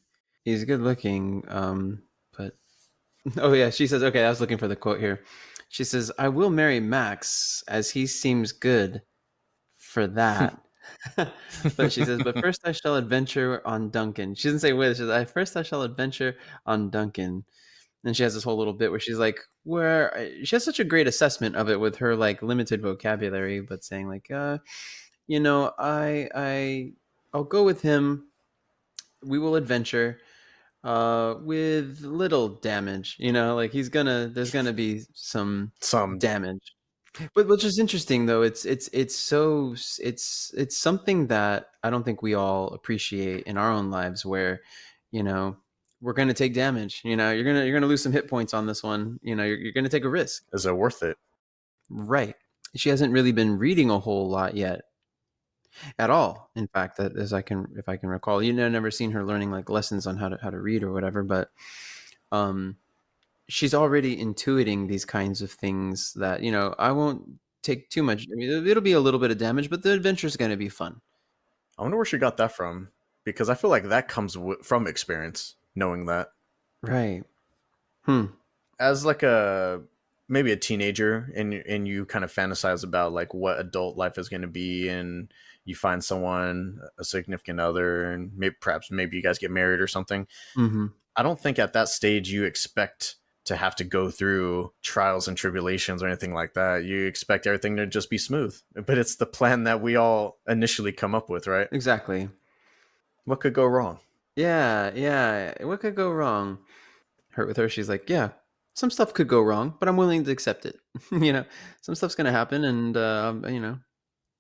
He's good looking. But oh yeah, she says, okay, I was looking for the quote here. She says, "I will marry Max as he seems good for that." But she says, "But first I shall adventure on Duncan." She doesn't say with. She says, "First I shall adventure on Duncan." And she has this whole little bit where she's like, where she has such a great assessment of it with her like limited vocabulary, but saying like, you know, I'll go with him. We will adventure with little damage, you know, like there's gonna be some Some damage. But which is interesting though, it's something that I don't think we all appreciate in our own lives, where, you know, we're gonna take damage. You know, you're gonna lose some hit points on this one. You know, you're gonna take a risk. is it worth it? Right. She hasn't really been reading a whole lot yet at all. In fact, that as I can, if I can recall, you know, never seen her learning like lessons on how to read or whatever. But um, she's already intuiting these kinds of things that, you know, I won't take too much. I mean, it'll be a little bit of damage, but the adventure's going to be fun. I wonder where she got that from because I feel like that comes from experience, knowing that. Right. Hmm. As like a maybe a teenager and you kind of fantasize about like what adult life is going to be, and you find someone, a significant other, and maybe you guys get married or something. Mm-hmm. I don't think at that stage you expect to have to go through trials and tribulations or anything like that. You expect everything to just be smooth, but it's the plan that we all initially come up with, right? Exactly. What could go wrong? Yeah. Yeah. What could go wrong? Her with her, she's like, yeah, some stuff could go wrong, but I'm willing to accept it. You know, some stuff's going to happen, and you know,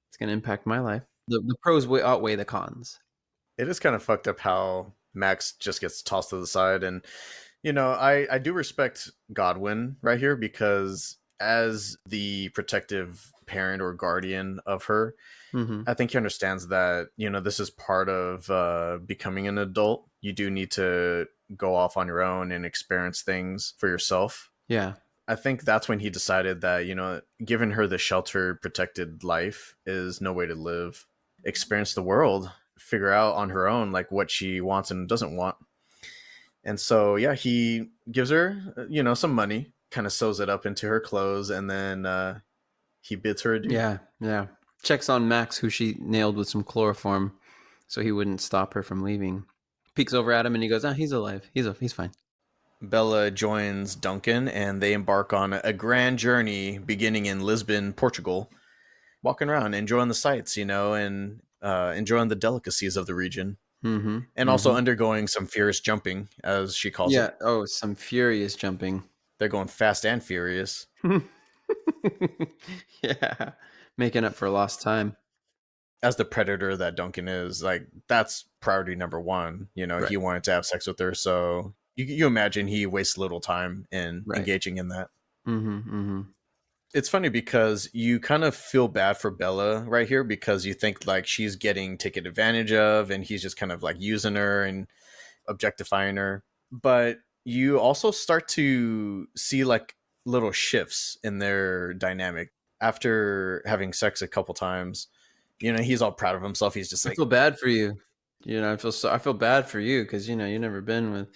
it's going to impact my life. The pros outweigh the cons. It is kind of fucked up how Max just gets tossed to the side. And, I do respect Godwin right here because as the protective parent or guardian of her, Mm-hmm. I think he understands that, this is part of becoming an adult. You do need to go off on your own and experience things for yourself. Yeah. I think that's when he decided that, giving her the shelter protected life is no way to live. Experience the world, figure out on her own like what she wants and doesn't want. And so, yeah, he gives her, some money, kind of sews it up into her clothes, and then he bids her adieu. Yeah. Yeah. Checks on Max, who she nailed with some chloroform, so he wouldn't stop her from leaving. Peeks over at him and he goes, "Ah, he's alive. He's fine." Bella joins Duncan and they embark on a grand journey beginning in Lisbon, Portugal, walking around, enjoying the sights, and enjoying the delicacies of the region, Mm-hmm. and also Mm-hmm. undergoing some furious jumping, as she calls it. Yeah. Oh, some furious jumping. They're going fast and furious. Yeah. Making up for lost time. As the predator that Duncan is, like that's priority number one. Right. He wanted to have sex with her, so you imagine he wastes little time in Right. engaging in that. Mm-hmm. Mm-hmm. It's funny because you kind of feel bad for Bella right here because you think like she's getting taken advantage of and he's just kind of like using her and objectifying her. But you also start to see like little shifts in their dynamic after having sex a couple times. He's all proud of himself. He's just I like, feel bad for you. You know, I feel bad for you because, you know, you've never been with,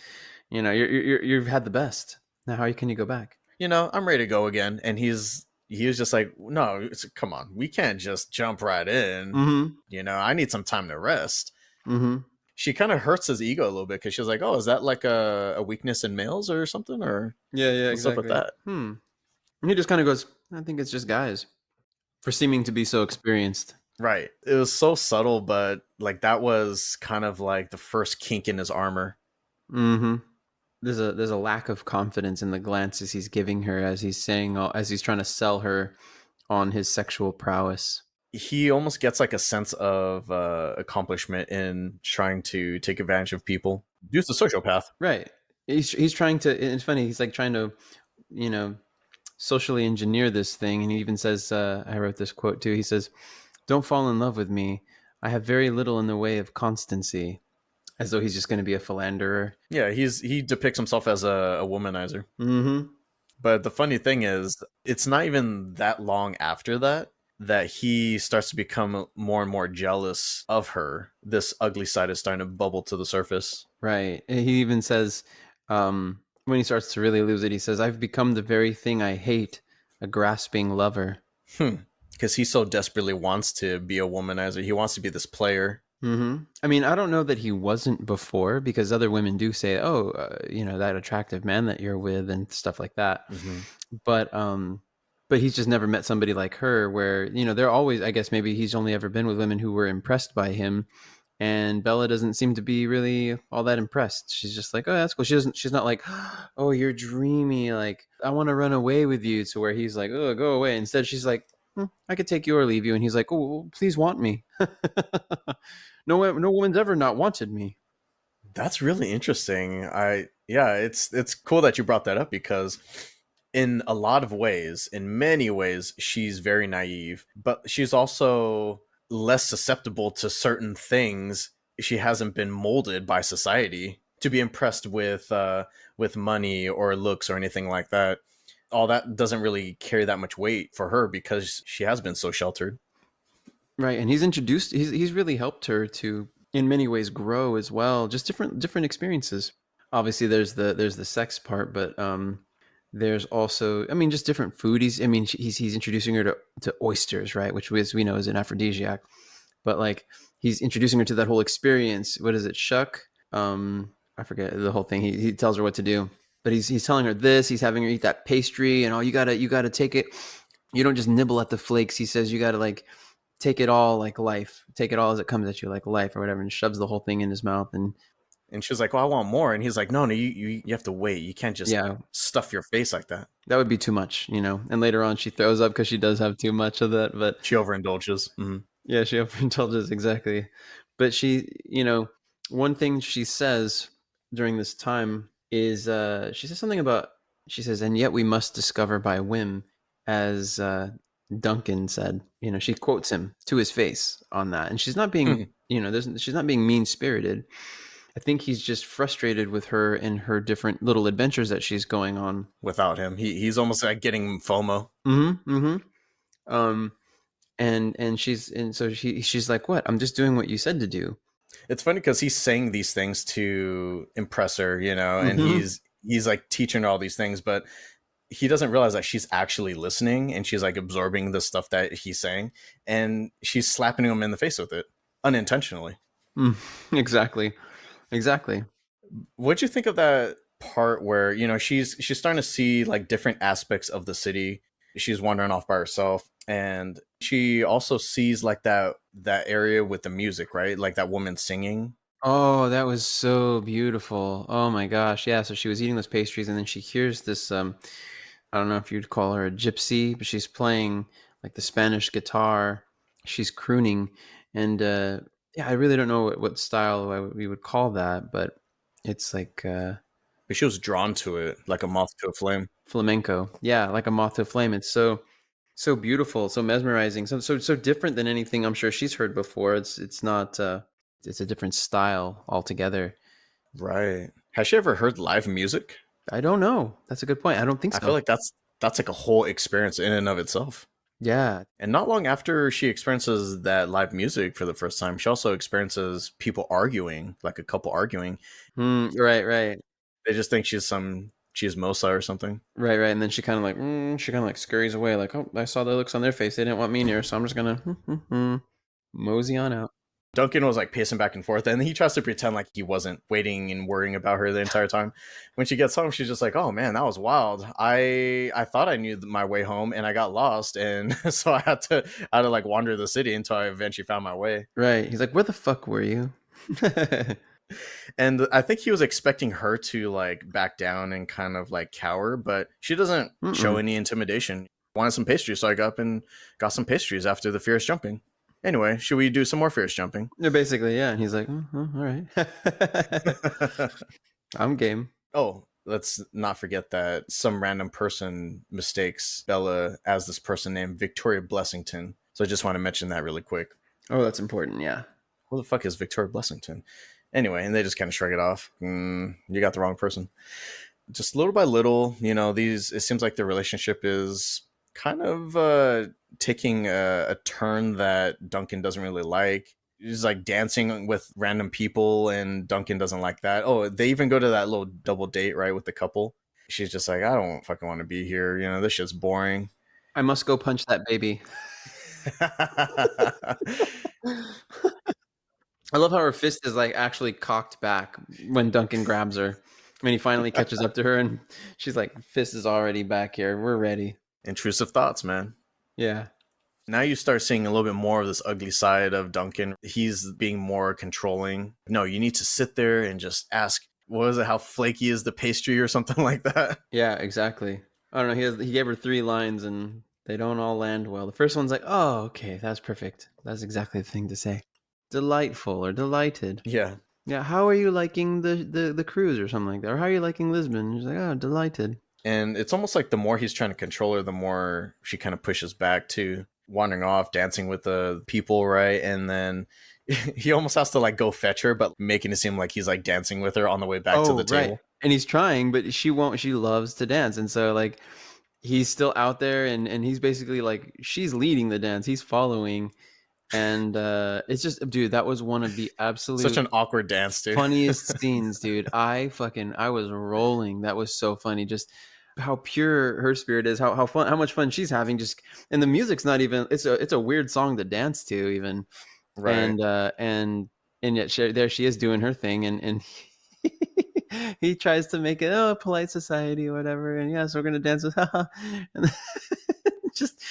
You've had the best. Now how can you go back? I'm ready to go again. And he was just like, no, come on, we can't just jump right in. Mm-hmm. I need some time to rest. Mm-hmm. She kind of hurts his ego a little bit because she's like, oh, is that like a weakness in males or something? Or Yeah, yeah, what's up with exactly. that? And he just kind of goes, I think it's just guys for seeming to be so experienced. Right. It was so subtle, but like that was kind of like the first kink in his armor. Mm-hmm. There's a lack of confidence in the glances he's giving her as he's saying as he's trying to sell her on his sexual prowess. He almost gets like a sense of accomplishment in trying to take advantage of people. Dude's a sociopath. Right. He's trying to. It's funny. He's like trying to, you know, socially engineer this thing, and he even says, I wrote this quote too. He says, "Don't fall in love with me. I have very little in the way of constancy," as though he's just going to be a philanderer. Yeah, he depicts himself as a womanizer. Mm-hmm. But the funny thing is, it's not even that long after that he starts to become more and more jealous of her. This ugly side is starting to bubble to the surface. Right. He even says, when he starts to really lose it, he says, "I've become the very thing I hate, a grasping lover." Hmm. Because he so desperately wants to be a womanizer. He wants to be this player. Mm-hmm. I mean, I don't know that he wasn't before, because other women do say, "Oh, that attractive man that you're with," and stuff like that. Mm-hmm. But he's just never met somebody like her, where they're always. I guess maybe he's only ever been with women who were impressed by him, and Bella doesn't seem to be really all that impressed. She's just like, "Oh, that's cool." She's not like, "Oh, you're dreamy. Like, I want to run away with you." To where he's like, "Oh, go away." Instead, she's like, "I could take you or leave you," and he's like, "Oh, well, please want me." No woman's ever not wanted me. That's really interesting. Yeah, it's cool that you brought that up because in a lot of ways, in many ways, she's very naive, but she's also less susceptible to certain things. She hasn't been molded by society to be impressed with money or looks or anything like that. All that doesn't really carry that much weight for her because she has been so sheltered. Right, and he's really helped her to in many ways grow as well, just different experiences. Obviously there's the sex part, but there's also, I mean, just different food. He's introducing her to oysters, right, which we know is an aphrodisiac. But like he's introducing her to that whole experience. What is it, shuck? I forget the whole thing. He tells her what to do, but he's telling her this. He's having her eat that pastry, and you gotta take it. You don't just nibble at the flakes. He says you gotta like take it all like life. Take it all as it comes at you like life or whatever, and shoves the whole thing in his mouth. And And she's like, "Well, I want more." And he's like, "No, you have to wait. You can't just yeah, stuff your face like that." that would be too much. And later on, she throws up because she does have too much of that. But She overindulges. Mm-hmm. yeah, she overindulges exactly. But one thing she says during this time is she says something about she says, "And yet we must discover by whim," as Duncan said. She quotes him to his face on that, and she's not being she's not being mean spirited. I think he's just frustrated with her and her different little adventures that she's going on. Without him, he's almost like getting FOMO. Mm-hmm. Mm-hmm. And so she's like, "What? I'm just doing what you said to do." It's funny because he's saying these things to impress her, and Mm-hmm. he's like teaching her all these things, but he doesn't realize that she's actually listening and she's like absorbing the stuff that he's saying, and she's slapping him in the face with it unintentionally. Mm, exactly. Exactly. What'd you think of that part where she's starting to see like different aspects of the city? She's wandering off by herself, and she also sees like that area with the music, right? Like that woman singing. Oh, that was so beautiful. Oh my gosh. Yeah, so she was eating those pastries and then she hears this I don't know if you'd call her a gypsy, but she's playing like the Spanish guitar. She's crooning and yeah, I really don't know what style we would call that, but it's like But she was drawn to it like a moth to a flame. flamenco. Yeah, like a moth to a flame. It's so beautiful, so mesmerizing, so different than anything I'm sure she's heard before. It's not it's a different style altogether. Right. Has she ever heard live music? I don't know. That's a good point. I don't think I feel so. like that's like a whole experience in and of itself. Yeah. And not long after she experiences that live music for the first time, she also experiences people arguing, like a couple arguing. Right, right. They just think she's some chismosa or something. Right, right. And then she kind of like, she kind of like scurries away, like, oh, I saw the looks on their face. They didn't want me near, so I'm just gonna mosey on out. Duncan was like pacing back and forth, and he tries to pretend like he wasn't waiting and worrying about her the entire time. When she gets home, she's just like, "Oh man, that was wild. I thought I knew my way home, and I got lost, and so I had to like wander the city until I eventually found my way." Right. He's like, where the fuck were you? And I think he was expecting her to like back down and kind of like cower, but she doesn't show Mm-mm. any intimidation. Wanted some pastries, so I got up and got some pastries after the fierce jumping. Anyway, should we do some more fierce jumping? Yeah, basically, yeah. And he's like, all right. I'm game. Oh, let's not forget that some random person mistakes Bella as this person named Victoria Blessington. So I just want to mention that really quick. Oh, that's important. Yeah. Who the fuck is Victoria Blessington? Anyway, and they just kind of shrug it off. You got the wrong person. Just little by little, it seems like the relationship is kind of taking a turn that Duncan doesn't really like. He's like dancing with random people, and Duncan doesn't like that. Oh, they even go to that little double date, right, with the couple. She's just like, I don't fucking want to be here. This shit's boring. I must go punch that baby. I love how her fist is like actually cocked back when Duncan grabs her. When he finally catches up to her, and she's like, fist is already back here. We're ready. Intrusive thoughts, man. Yeah. Now you start seeing a little bit more of this ugly side of Duncan. He's being more controlling. No, you need to sit there and just ask, what was it, how flaky is the pastry or something like that? Yeah, exactly. I don't know. He gave her 3 lines, and they don't all land well. The first one's like, oh, okay, that's perfect. That's exactly the thing to say. Delightful or delighted. Yeah. Yeah, how are you liking the cruise or something like that? Or how are you liking Lisbon? And she's like, oh, delighted. And it's almost like the more he's trying to control her, the more she kind of pushes back to wandering off, dancing with the people, right? And then he almost has to like go fetch her, but making it seem like he's like dancing with her on the way back to the table. Right. And he's trying, but she won't. She loves to dance. And so like he's still out there, and he's basically like, she's leading the dance. He's following. And it's just, dude, that was one of the absolute Such an awkward dance, dude. funniest scenes, dude. I was rolling. That was so funny. Just how pure her spirit is, how fun, how much fun she's having. Just, and the music's not even, it's a weird song to dance to even. Right. And yet there she is doing her thing, and he tries to make it, oh, polite society or whatever, and yes, we're gonna dance with and just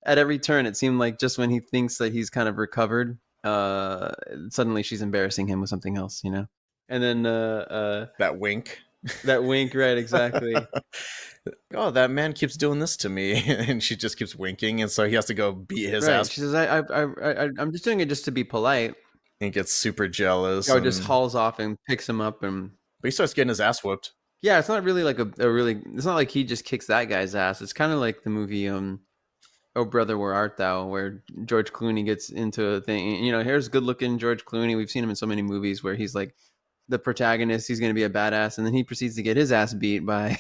at every turn it seemed like just when he thinks that he's kind of recovered, suddenly she's embarrassing him with something else, and then that wink. That wink, right? Exactly. Oh, that man keeps doing this to me, and she just keeps winking, and so he has to go beat his ass. She says, I'm just doing it just to be polite. And gets super jealous. Or just hauls off and picks him up, but he starts getting his ass whooped. Yeah, it's not really like it's not like he just kicks that guy's ass. It's kind of like the movie Oh Brother, Where Art Thou, where George Clooney gets into a thing. Here's good looking George Clooney. We've seen him in so many movies where he's like the protagonist. He's going to be a badass, and then he proceeds to get his ass beat by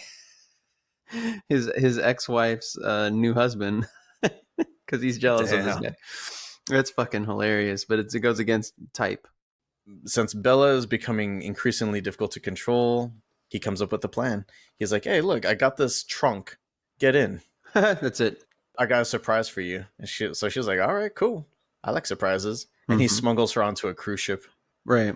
his ex-wife's new husband because he's jealous of this guy. That's fucking hilarious, but it goes against type. Since Bella is becoming increasingly difficult to control, he comes up with a plan. He's like, hey, look, I got this trunk. Get in. That's it. I got a surprise for you. And so she's like, all right, cool. I like surprises. And he smuggles her onto a cruise ship. Right.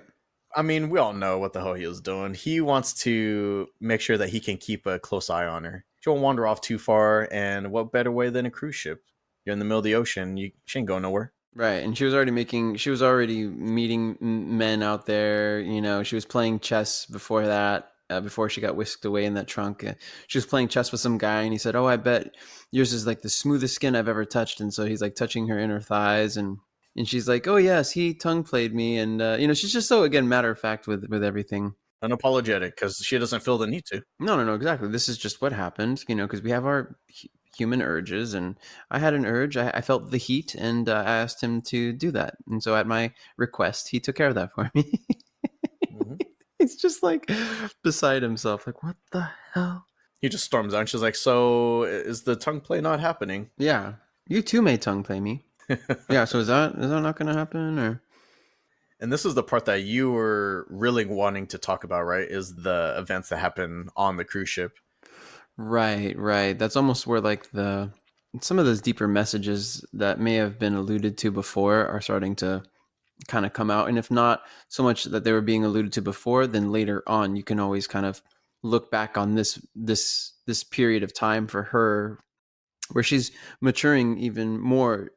I mean, we all know what the hell he was doing. He wants to make sure that he can keep a close eye on her. She won't wander off too far, and what better way than a cruise ship? You're in the middle of the ocean. She ain't going nowhere. Right, and she was already meeting men out there. She was playing chess before that, before she got whisked away in that trunk. She was playing chess with some guy, and he said, "Oh, I bet yours is like the smoothest skin I've ever touched." And so he's like touching her inner thighs, and she's like, "Oh yes, he tongue played me," and she's just so, again, matter of fact with everything. Unapologetic, because she doesn't feel the need to. No, exactly. This is just what happened, because we have our human urges, and I had an urge. I felt the heat, and I asked him to do that. And so at my request, he took care of that for me. He's just like beside himself, like, what the hell? He just storms out, and she's like, so is the tongue play not happening? Yeah. You too may tongue play me. Yeah, so is that not going to happen? Or And this is the part that you were really wanting to talk about, right? Is the events that happen on the cruise ship. Right, right. That's almost where like the some of those deeper messages that may have been alluded to before are starting to kind of come out. And if not so much that they were being alluded to before, then later on you can always kind of look back on this period of time for her where she's maturing even more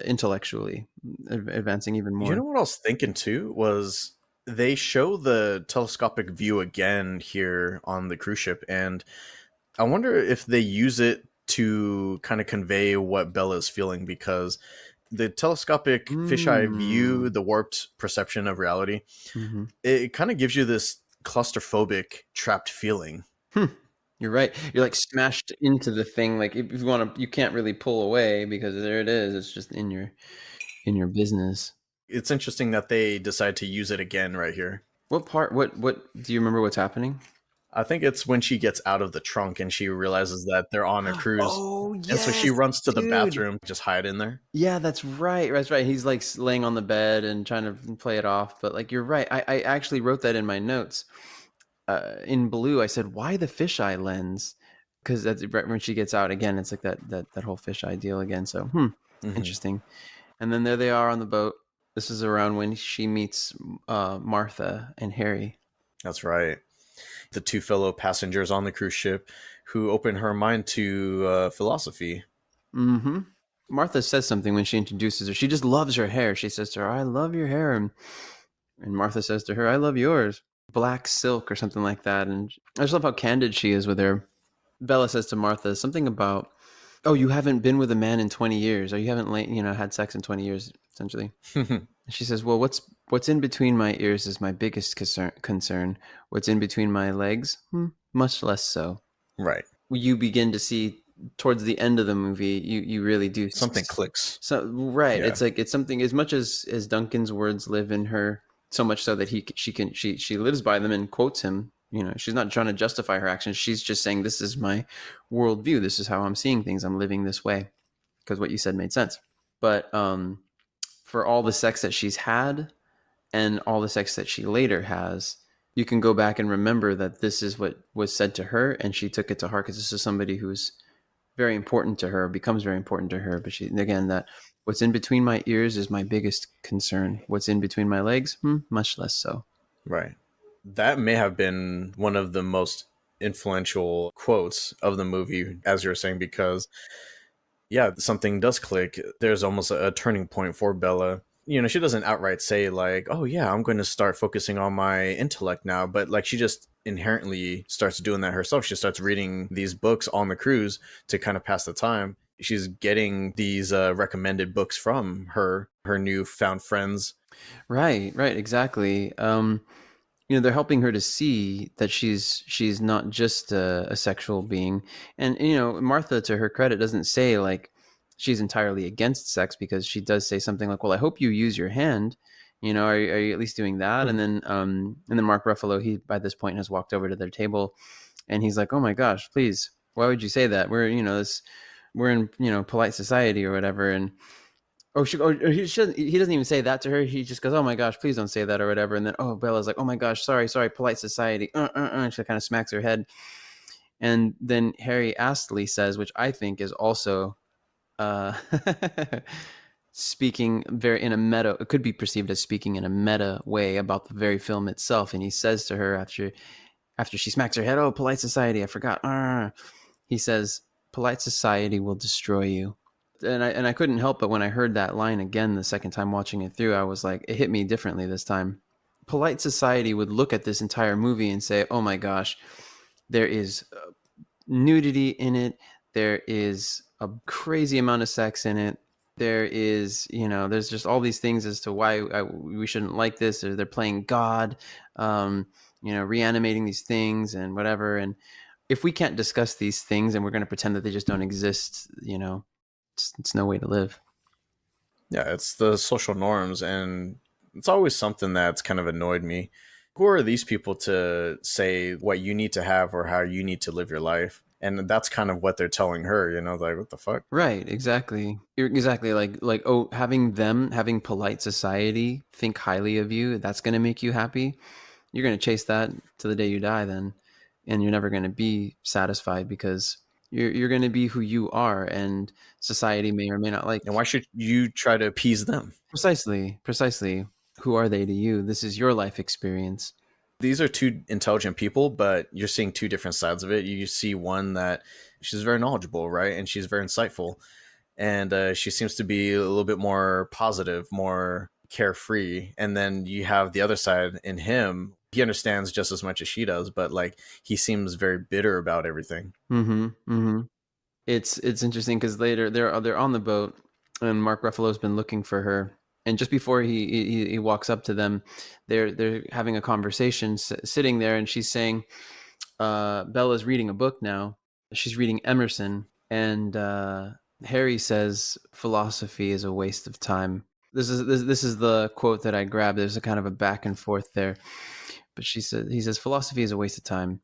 intellectually, advancing even You know more. what I was thinking too was they show the telescopic view again here on the cruise ship, and I wonder if they use it to kind of convey what Bella is feeling, because the telescopic fisheye view, Mm. the warped perception of reality, Hmm. it kind of gives you this claustrophobic, trapped feeling. Hmm. You're right. You're like smashed into the thing. Like if you want to, you can't really pull away because there it is. It's just in your business. It's interesting that they decide to use it again right here. What part? What do you remember? What's happening? I think it's when she gets out of the trunk and she realizes that they're on a cruise. Oh And so she yes, runs to the dude. bathroom, just hide in there. Yeah, that's right. That's right. He's like laying on the bed and trying to play it off. But like you're right. I actually wrote that in my notes. In blue, I said, "Why the fisheye lens?" Because that's right when she gets out again. It's like that whole fisheye deal again. So Hmm. interesting. And then there they are on the boat. This is around when she meets Martha and Harry. That's right. The two fellow passengers on the cruise ship who open her mind to philosophy. Mm-hmm. Martha says something when she introduces her. She just loves her hair. She says to her, "I love your hair," and Martha says to her, "I love yours." Black silk or something like that. And I just love how candid she is with her. Bella says to Martha something about, "Oh, you haven't been with a man in 20 years, or you haven't had sex in 20 years, essentially." And she says, "Well, what's in between my ears is my biggest concern. What's in between my legs, much less so." Right. You begin to see towards the end of the movie, you really do. Something clicks. So right, Yeah. it's like it's something as much as Duncan's words live in her, so much so that she lives by them and quotes him. She's not trying to justify her actions. She's just saying, "This is my worldview. This is how I'm seeing things. I'm living this way." Because what you said made sense. But for all the sex that she's had and all the sex that she later has, you can go back and remember that this is what was said to her, and she took it to heart because this is somebody who's very important to her, becomes very important to her. But she, again, that what's in between my ears is my biggest concern. What's in between my legs, much less so. Right. That may have been one of the most influential quotes of the movie, as you're saying, because yeah, something does click. There's almost a turning point for Bella. She doesn't outright say like, "Oh yeah, I'm going to start focusing on my intellect now," but like she just inherently starts doing that herself. She starts reading these books on the cruise to kind of pass the time. She's getting these recommended books from her newfound friends. Right, right, exactly. They're helping her to see that she's not just a sexual being. And Martha, to her credit, doesn't say like she's entirely against sex, because she does say something like, "Well, I hope you use your hand. Are you at least doing that?" And then Mark Ruffalo, he by this point has walked over to their table, and he's like, "Oh my gosh, please, why would you say that? We're in polite society or whatever." And he doesn't even say that to her. He just goes, "Oh my gosh, please don't say that," or whatever. And then, Bella's like, "Oh my gosh, sorry, sorry, polite society." And she kind of smacks her head. And then Harry Astley says, which I think is also uh, speaking very in a meta, it could be perceived as speaking in a meta way about the very film itself. And he says to her after she smacks her head, "Oh, polite society, I forgot." He says, "Polite society will destroy you." And I couldn't help but when I heard that line again the second time watching it through, I was like, it hit me differently this time. Polite society would look at this entire movie and say, "Oh my gosh, there is nudity in it. There is a crazy amount of sex in it. There is, there's just all these things as to why we shouldn't like this. Or they're playing God, reanimating these things and whatever." And if we can't discuss these things and we're going to pretend that they just don't exist, it's no way to live. Yeah, it's the social norms, and it's always something that's kind of annoyed me. Who are these people to say what you need to have or how you need to live your life? And that's kind of what they're telling her, like, what the fuck? Right, exactly. You're exactly like having polite society think highly of you, that's going to make you happy. You're going to chase that to the day you die then, and you're never going to be satisfied because you're going to be who you are, and society may or may not like. And why should you try to appease them? Precisely. Who are they to you? This is your life experience. These are two intelligent people, but you're seeing two different sides of it. You see one that she's very knowledgeable, right? And she's very insightful. And she seems to be a little bit more positive, more carefree. And then you have the other side in him. He understands just as much as she does, but like he seems very bitter about everything. Mm-hmm. Mm-hmm. It's interesting because later they're on the boat, and Mark Ruffalo's been looking for her. And just before he walks up to them, they're having a conversation, sitting there, and she's saying, Bella's reading a book now. She's reading Emerson, and Harry says philosophy is a waste of time. This is the quote that I grabbed. There's a kind of a back and forth there, but he says philosophy is a waste of time,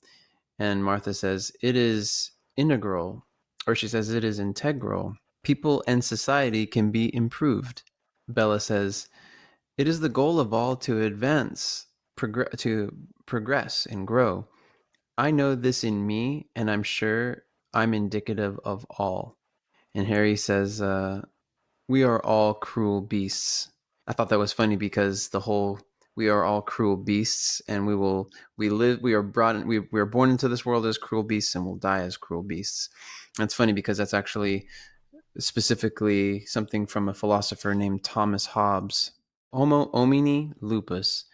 and Martha says it is integral, or she says it is integral. People and society can be improved. Bella says it is the goal of all to advance, to progress and grow. I know this in me, and I'm sure I'm indicative of all. And Harry says, we are all cruel beasts. I thought that was funny because the whole we are all cruel beasts, and we are brought in, we are born into this world as cruel beasts, and will die as cruel beasts. That's funny because that's actually specifically something from a philosopher named Thomas Hobbes. Homo homini lupus.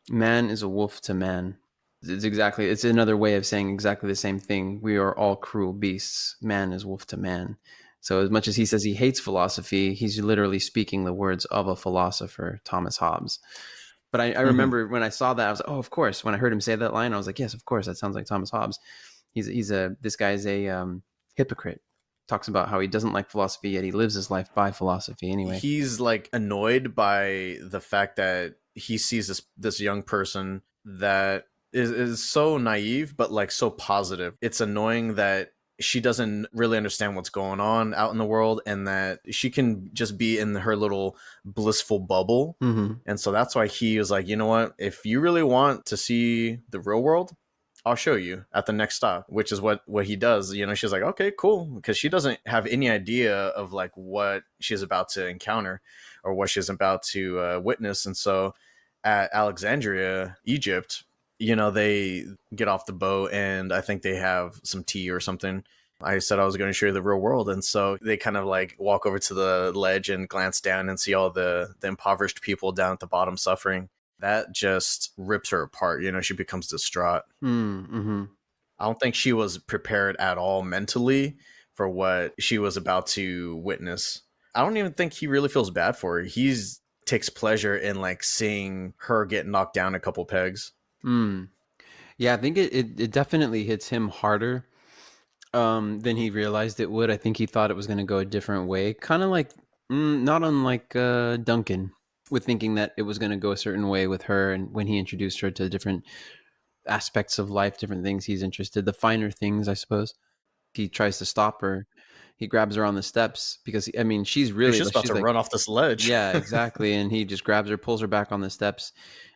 Man is a wolf to man. It's another way of saying exactly the same thing. We are all cruel beasts. Man is wolf to man. So as much as he says he hates philosophy, he's literally speaking the words of a philosopher, Thomas Hobbes. But I Mm-hmm. remember when I saw that, I was like, oh, of course. When I heard him say that line, I was like, yes, of course. That sounds like Thomas Hobbes. This guy's a hypocrite. Talks about how he doesn't like philosophy, yet he lives his life by philosophy anyway. He's like annoyed by the fact that he sees this young person that is so naive but like so positive. It's annoying that she doesn't really understand what's going on out in the world, and that she can just be in her little blissful bubble. Mm-hmm. And so that's why he was like, you know what, if you really want to see the real world, I'll show you at the next stop, which is what he does. She's like, okay, cool, because she doesn't have any idea of like what she's about to encounter or what she's about to witness. And so at Alexandria, Egypt, they get off the boat, and I think they have some tea or something. I said I was going to show you the real world, and so they kind of like walk over to the ledge and glance down and see all the impoverished people down at the bottom suffering. That just rips her apart. She becomes distraught. Mm-hmm. I don't think she was prepared at all mentally for what she was about to witness. I don't even think he really feels bad for her. He's takes pleasure in like seeing her get knocked down a couple pegs. Mm. Yeah, I think it definitely hits him harder than he realized it would. I think he thought it was going to go a different way. Kind of like, not unlike Duncan, with thinking that it was going to go a certain way with her, and when he introduced her to different aspects of life, different things he's interested, the finer things, I suppose. He tries to stop her. He grabs her on the steps because I mean She's just about she's to like, run off this ledge. yeah, exactly, and he just grabs her, pulls her back on the steps,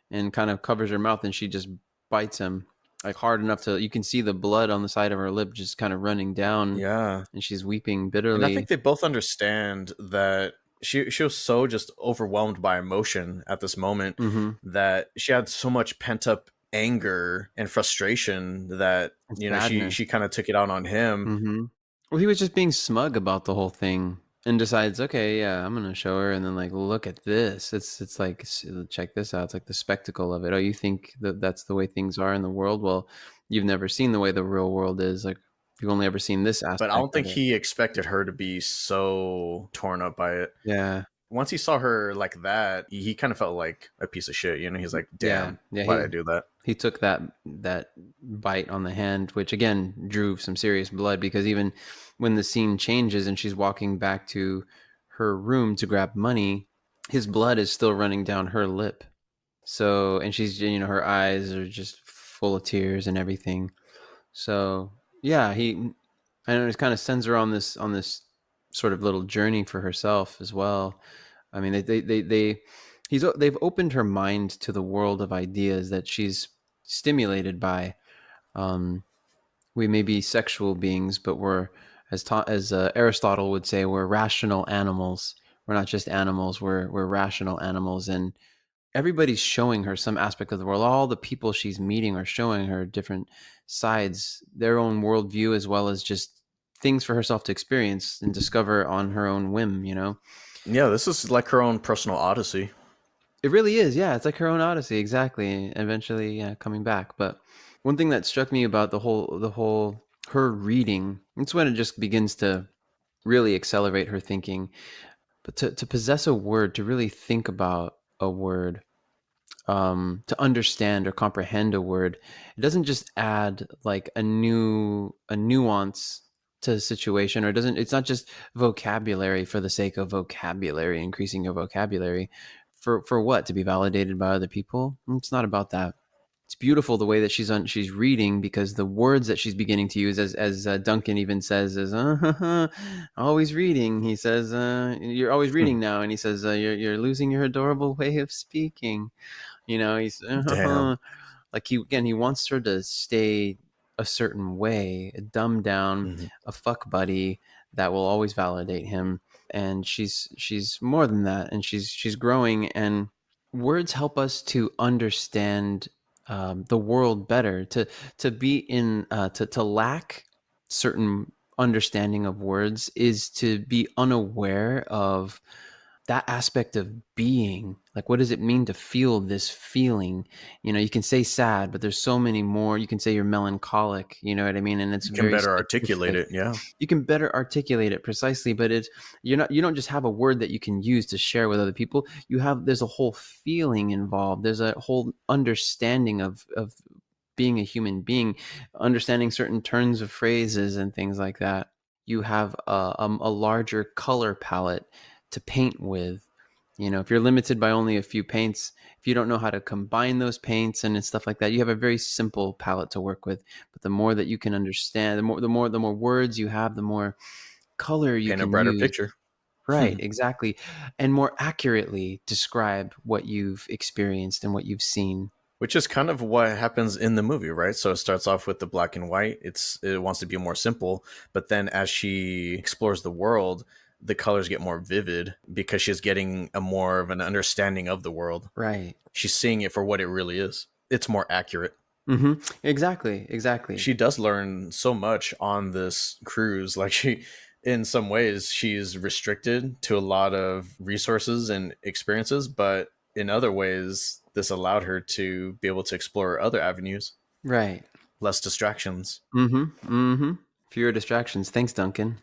and kind of covers her mouth, and she just bites him like hard enough to you can see the blood on the side of her lip just kind of running down, Yeah. and she's weeping And I think bitterly. they both understand that she was so just overwhelmed by emotion at this moment Mm-hmm. that she had so much pent up anger and frustration that And she sadness. she kind of took it out on him. Mm-hmm. Well, he was just being smug about the whole thing, and decides, okay, yeah, I'm gonna show her, and then like, look at this. It's like, check this out. It's like the spectacle of it. Oh, you think that that's the way things are in the world? Well, you've never seen the way the real world is. Like, you've only ever seen this But I aspect don't of think it. he expected her to be so torn up by it. Yeah, Once he saw her like that, he kind of felt like a piece of shit. He's like, yeah, damn, yeah. why'd I do that? He took that bite on the hand, which again drew some serious blood because even when the scene changes and she's walking back to her room to grab money, his blood is still running down her lip. So, and she's, her eyes are just full of tears and everything. So, yeah, And it kind of sends her on this sort of little journey for herself as well. I mean, they've opened her mind to the world of ideas that she's stimulated by. Um, we may be sexual beings, but we're, as Aristotle would say, we're rational animals. We're not just animals. We're rational animals, and everybody's showing her some aspect of the world. All the people she's meeting are showing her different sides, their own worldview, as well as just things for herself to experience and discover on her own whim. You know, Yeah, this is like her own personal odyssey. it really is. Yeah, it's like her own odyssey, exactly. Eventually, yeah, coming back. But one thing that struck me about the whole her reading, it's when it just begins to really accelerate her thinking. But to possess a word, to really think about a word, to understand or comprehend a word, it doesn't just add like a nuance to the situation, or it doesn't. It's not just vocabulary for the sake of vocabulary, increasing your vocabulary. For what? To be validated by other people? It's not about that. It's beautiful the way that she's reading, because the words that she's beginning to use, as Duncan even says, is always reading. He says, "You're always reading now," and he says, "You're losing your adorable way of speaking." You know, he's Damn. like, he wants her to stay a certain way, a dumbed down, Mhm. a fuck buddy that will always validate him. And she's more than that, and she's growing. And words help us to understand the world better. To be in to lack certain understanding of words is to be unaware of that aspect of being. Like, what does it mean to feel this feeling? You know, you can say sad, but there's so many more. You can say you're melancholic, you know what I mean? And it's You can very better articulate specific. it. Yeah. You can better articulate it precisely, but it's, you don't just have a word that you can use to share with other people. There's a whole feeling involved. There's a whole understanding of being a human being, understanding certain turns of phrases and things like that. You have a larger color palette to paint with. You know, if you're limited by only a few paints, if you don't know how to combine those paints and stuff like that, you have a very simple palette to work with. But the more that you can understand, the more words you have, the more color you Paint a can brighter use. picture. Right, exactly. And more accurately describe what you've experienced and what you've seen. Which is kind of what happens in the movie, right? So it starts off with the black and white. It wants to be more simple, but then as she explores the world, the colors get more vivid because she's getting a more of an understanding of the world. Right. She's seeing it for what it really is. It's more accurate. Exactly, exactly. She does learn so much on this cruise. Like in some ways, she's restricted to a lot of resources and experiences, but in other ways, this allowed her to be able to explore other avenues, Right. less distractions. Fewer distractions. Thanks, Duncan.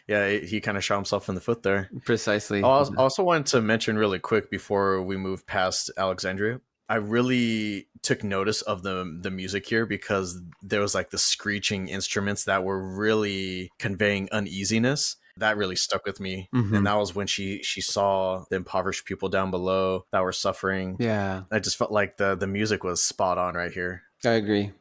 Yeah, he kind of shot himself in the foot there. I Precisely. also wanted to mention really quick before we move past Alexandria. I really took notice of the music here because there was like the screeching instruments that were really conveying uneasiness. That really stuck with me. And Hmm. that was when she saw the impoverished people down below that were suffering. Yeah, I just felt like the music was spot on right here. I agree.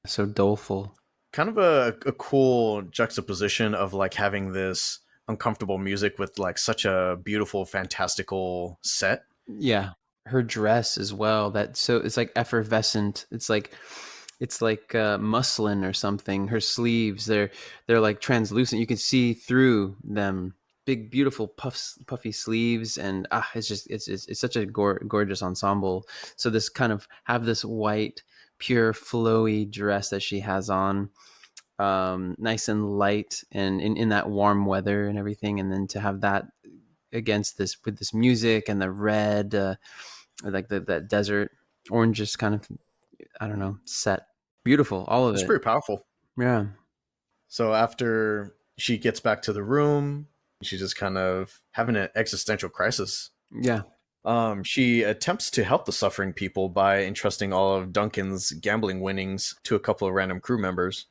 So doleful. Kind of a cool juxtaposition of like having this uncomfortable music with like such a beautiful fantastical set. Yeah, her dress as well. That so it's like effervescent. It's like muslin or something. Her sleeves, they're like translucent. You can see through them. Big, beautiful puffy sleeves, and it's just it's such a gorgeous ensemble. So this kind of have this white, pure, flowy dress that she has on, nice and light, and in that warm weather and everything, and then to have that against this with this music and the red, like that desert orange, just kind of, I don't know, set beautiful, all of It's it. pretty powerful. Yeah, So after she gets back to the room, she's just kind of having an existential crisis. yeah. She attempts to help the suffering people by entrusting all of Duncan's gambling winnings to a couple of random crew members.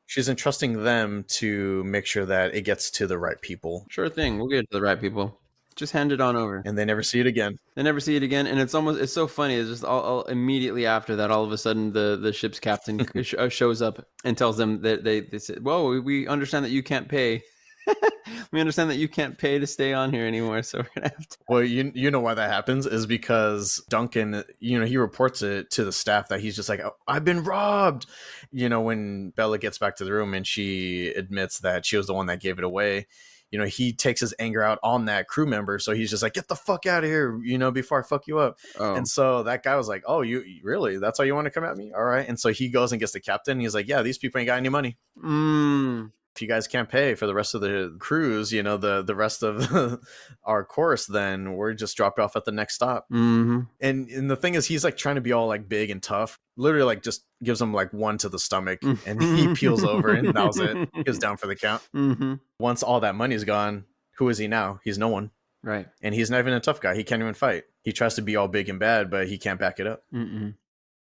She's entrusting them to make sure that it gets to the right people. Sure thing, we'll get it to the right people. Just hand it on over. And they never see it again. They never see it again, and it's so funny. It's just all immediately after that, all of a sudden the ship's captain shows up and tells them that they said, "Whoa, we understand that you can't pay. We understand that you can't pay to stay on here anymore, so we're gonna have to." Well, you know why that happens is because Duncan, he reports it to the staff that he's just like, oh, I've been robbed. When Bella gets back to the room and she admits that she was the one that gave it away, he takes his anger out on that crew member. So he's just like, get the fuck out of here, before I fuck you up. Oh. And so that guy was like, oh, you really? That's how you want to come at me? All right. And so he goes and gets the captain. And he's like, yeah, these people ain't got any money. If you guys can't pay for the rest of the cruise, the rest of our course, then we're just dropped off at the next stop. Mm-hmm. And the thing is, he's like trying to be all like big and tough, literally like just gives him like one to the stomach and he peels over and that was it. He was down for the count. Mm-hmm. Once all that money's gone, who is he now? He's no one. Right. And he's not even a tough guy. He can't even fight. He tries to be all big and bad, but he can't back it up. Mm-mm.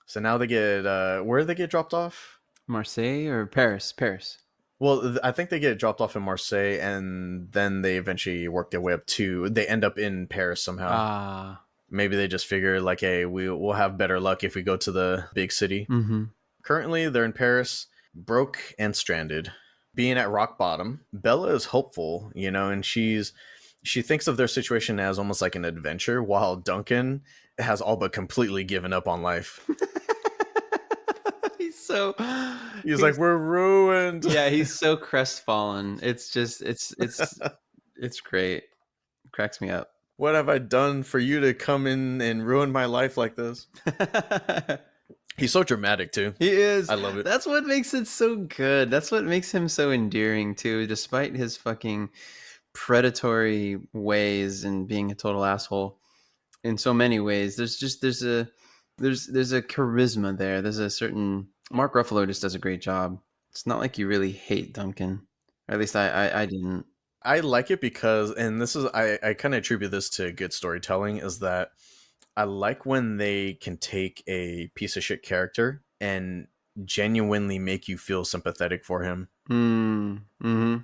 So now they get, where do they get dropped off? Marseille or Paris? Paris. Well, I think they get dropped off in Marseille, and then they eventually work their way up to. They end up in Paris somehow. Maybe they just figure like, hey, we'll have better luck if we go to the big city. Mm-hmm. Currently, they're in Paris, broke and stranded, being at rock bottom. Bella is hopeful, and she thinks of their situation as almost like an adventure, while Duncan has all but completely given up on life. He's like, we're ruined. Yeah, he's so crestfallen. It's just it's great. It cracks me up. What have I done for you to come in and ruin my life like this? He's so dramatic too. He is. I love it. That's what makes it so good. That's what makes him so endearing too, despite his fucking predatory ways and being a total asshole in so many ways. There's a charisma there. There's a certain Mark Ruffalo just does a great job. It's not like you really hate Duncan. Or at least I didn't. I like it because, and this is, I kind of attribute this to good storytelling, is that I like when they can take a piece of shit character and genuinely make you feel sympathetic for him. Mm-hmm.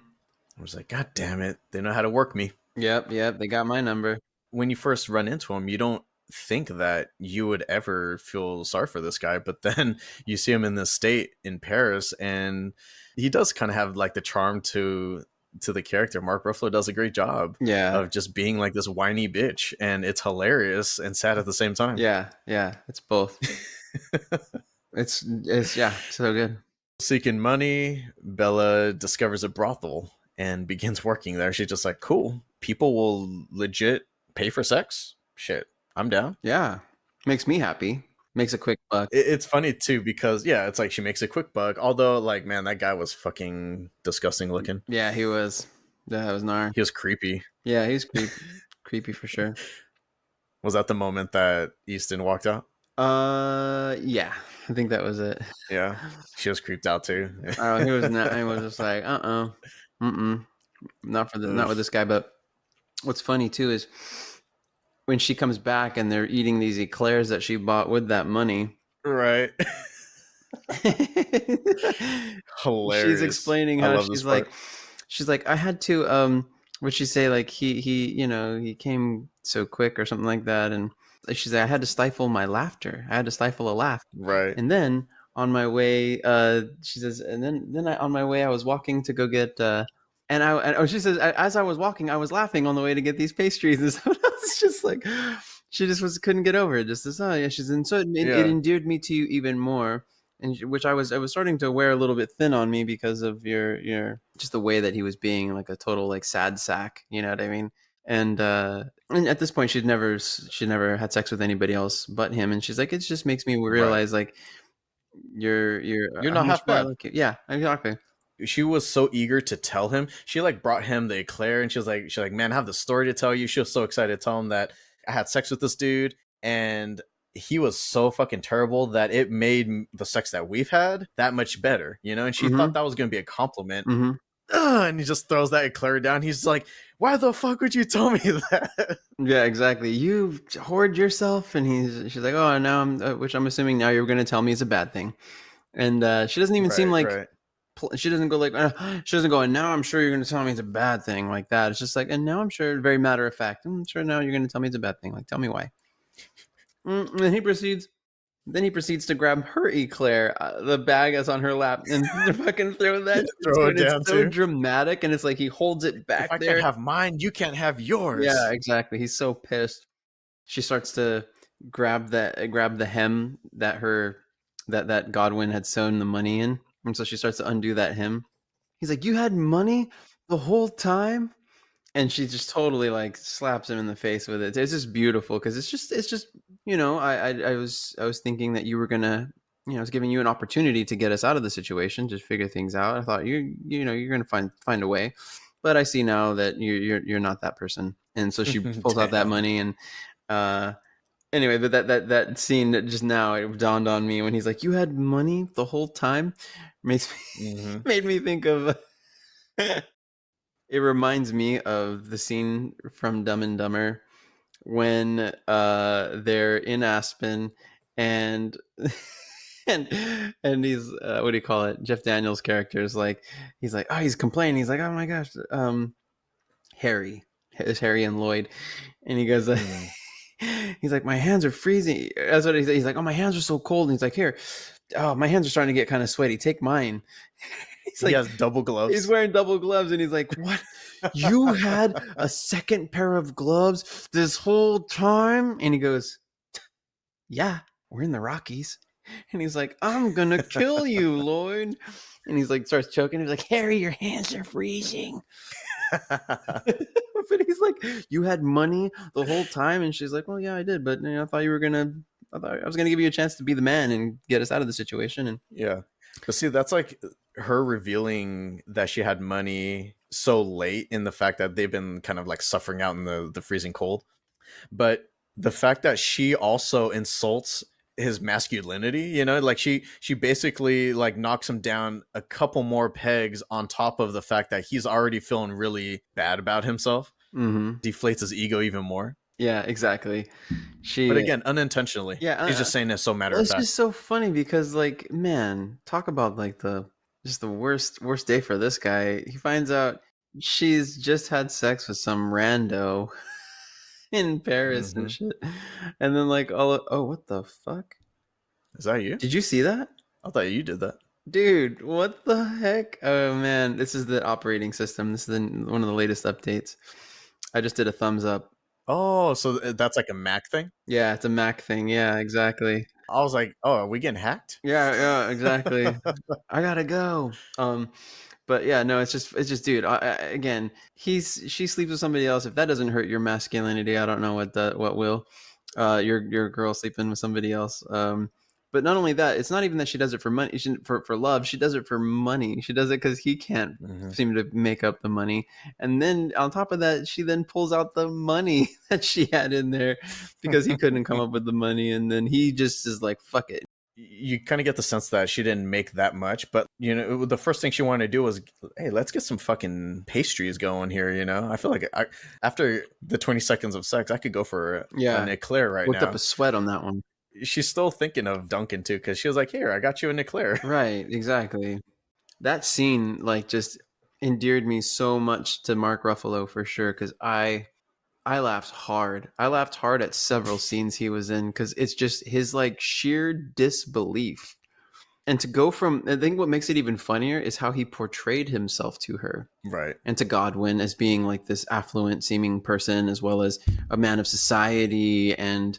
I was like, God damn it. They know how to work me. Yep. They got my number. When you first run into him, you don't think that you would ever feel sorry for this guy, but then you see him in this state in Paris and he does kind of have like the charm to the character. Mark Ruffalo does a great job of just being like this whiny bitch, and it's hilarious and sad at the same time. Yeah, it's both. it's so good. Seeking money, Bella discovers a brothel and begins working there. She's just like, cool, people will legit pay for sex? Shit, I'm down. Yeah, makes me happy. Makes a quick buck. It's funny too because it's like she makes a quick buck. Although, like, man, that guy was fucking disgusting looking. Yeah, he was. That was gnar. He was creepy. Yeah, he's creepy for sure. Was that the moment that Easton walked out? Yeah, I think that was it. Yeah, she was creeped out too. Oh, he was not. He was just like, not with this guy. But what's funny too is when she comes back and they're eating these eclairs that she bought with that money. Right. Hilarious. She's explaining how she's like, I had to, what'd she say? Like he came so quick or something like that. And she's like, I had to stifle my laughter. I had to stifle a laugh. Right. And then on my way, she says, and then on my way, I was walking to go get, she says, as I was walking, I was laughing on the way to get these pastries. And so it's just like, she just couldn't get over it. Just this, she's and so it endeared me to you even more, and which I was starting to wear a little bit thin on me because of your just the way that he was being like a total like sad sack. You know what I mean? And at this point, she'd never had sex with anybody else but him, and she's like, it just makes me realize like you're not half bad. Like yeah, exactly. She was so eager to tell him. She like brought him the eclair, and she's like, man, I have the story to tell you. She was so excited to tell him that I had sex with this dude, and he was so fucking terrible that it made the sex that we've had that much better, And she thought that was going to be a compliment. And he just throws that eclair down. He's like, why the fuck would you tell me that? Yeah, exactly. You hoard yourself. And she's like, oh, now which I'm assuming now you're going to tell me is a bad thing. And she doesn't even seem like she doesn't go like she doesn't go, and now I'm sure you're going to tell me it's a bad thing like that. It's just like, and now I'm sure, very matter of fact, I'm sure now you're going to tell me it's a bad thing. Like, tell me why. And then he proceeds to grab her eclair, the bag that's on her lap, and fucking throw that shit Throw to it it. It's down so too. dramatic, and it's like he holds it If back I can't there. have mine, you can't have Yeah, yours. exactly. He's so pissed. She starts to grab the hem that Godwin had sewn the money in, and so she starts to undo that hem. He's like, "You had money the whole time?" And she just totally like slaps him in the face with it. It's just beautiful because it's just I was thinking that you were gonna, I was giving you an opportunity to get us out of the situation, just figure things out. I thought you're gonna find a way, but I see now that you're not that person. And so she pulls out that Damn. money and uh anyway, but that scene that just now it dawned on me when he's like, "You had money the whole time," makes me Hmm. made me think of. It reminds me of the scene from Dumb and Dumber when they're in Aspen and and he's what do you call it? Jeff Daniels' character is like, he's like, oh, he's complaining. He's like, oh my gosh, Harry, it's Harry and Lloyd, and he goes, Mm. he's like, my hands are freezing. That's what he said. He's like, oh, my hands are so cold. And he's like, here, oh, my hands are starting to get kind of sweaty. Take mine. He's He like, has double he's gloves. wearing double gloves, and he's like, what? You had a second pair of gloves this whole time? And he goes, yeah, we're in the Rockies. And he's like, I'm gonna kill you, Lloyd. And he's like, starts choking. He's like, Harry, your hands are freezing. But he's like, you had money the whole time. And she's like, well, yeah, I did. But I thought I thought I was gonna give you a chance to be the man and get us out of the situation. And Yeah. But see, that's like her revealing that she had money so late in the fact that they've been kind of like suffering out in the freezing cold. But the fact that she also insults his masculinity, like she basically like knocks him down a couple more pegs on top of the fact that he's already feeling really bad about himself, mm-hmm. deflates his ego even more. Yeah, exactly. But She, again, unintentionally. yeah, She's just saying this so matter well, of it's fact. just so funny because, like, man, talk about like the worst day for this guy. He finds out she's just had sex with some rando in Paris and Hmm. shit, and then like oh, what the fuck? Is that you? Did you see that? I thought you did that. Dude, what the heck? Oh man, this is the operating system. This is one of the latest updates. I just did a thumbs up. Oh, so that's like a Mac thing? Yeah, it's a Mac thing. Yeah, exactly. I was like, oh, are we getting hacked? Yeah, exactly. I gotta go. But yeah, no, it's just, dude. Again, she sleeps with somebody else. If that doesn't hurt your masculinity, I don't know what will. Your girl sleeping with somebody else. But not only that, it's not even that she does it for money, for love. She does it for money. She does it because he can't Hmm. seem to make up the money. And then on top of that, she then pulls out the money that she had in there because he couldn't come up with the money, and then he just is like, "Fuck it." You kind of get the sense that she didn't make that much, but the first thing she wanted to do was, hey, let's get some fucking pastries going here. I feel like after the 20 seconds of sex, I could go for an Yeah, eclair right worked up a now. sweat on that one. She's still thinking of Duncan too, because she was like, here, I got you an eclair. Right, exactly. That scene like just endeared me so much to Mark Ruffalo for sure because I laughed hard. I laughed hard at several scenes he was in because it's just his like sheer disbelief. And to go from, I think what makes it even funnier is how he portrayed himself to her Right. and to Godwin as being like this affluent seeming person as well as a man of society and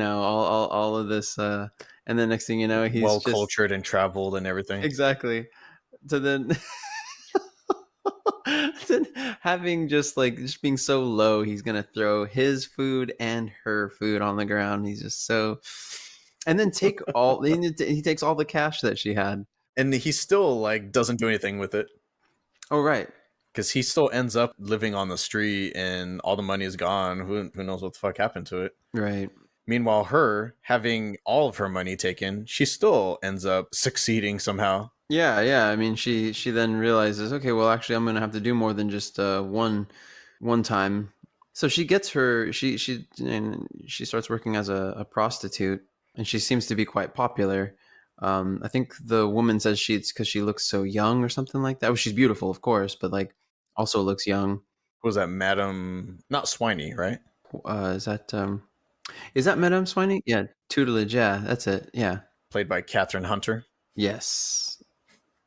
all of this and then next thing you know he's Well just cultured and traveled and everything. exactly. So then then having just being so low, he's gonna throw his food and her food on the ground. He's just so, and then he takes all the cash that she had. And he still like doesn't do anything with it, Oh right, because he still ends up living on the street and all the money is gone. Who knows what the fuck happened to it? right. Meanwhile, her having all of her money taken, she still ends up succeeding somehow. Yeah, yeah. I mean, she then realizes, okay, well, actually, I'm gonna have to do more than just one time. So she gets her she and she starts working as a prostitute, and she seems to be quite popular. I think the woman says it's because she looks so young or something like that. Well, she's beautiful, of course, but like also looks young. Who was that? Madam, not Swiney, right? Is that Madame Swiney? Yeah, tutelage. Yeah, that's it. Yeah. Played by Catherine Hunter. Yes.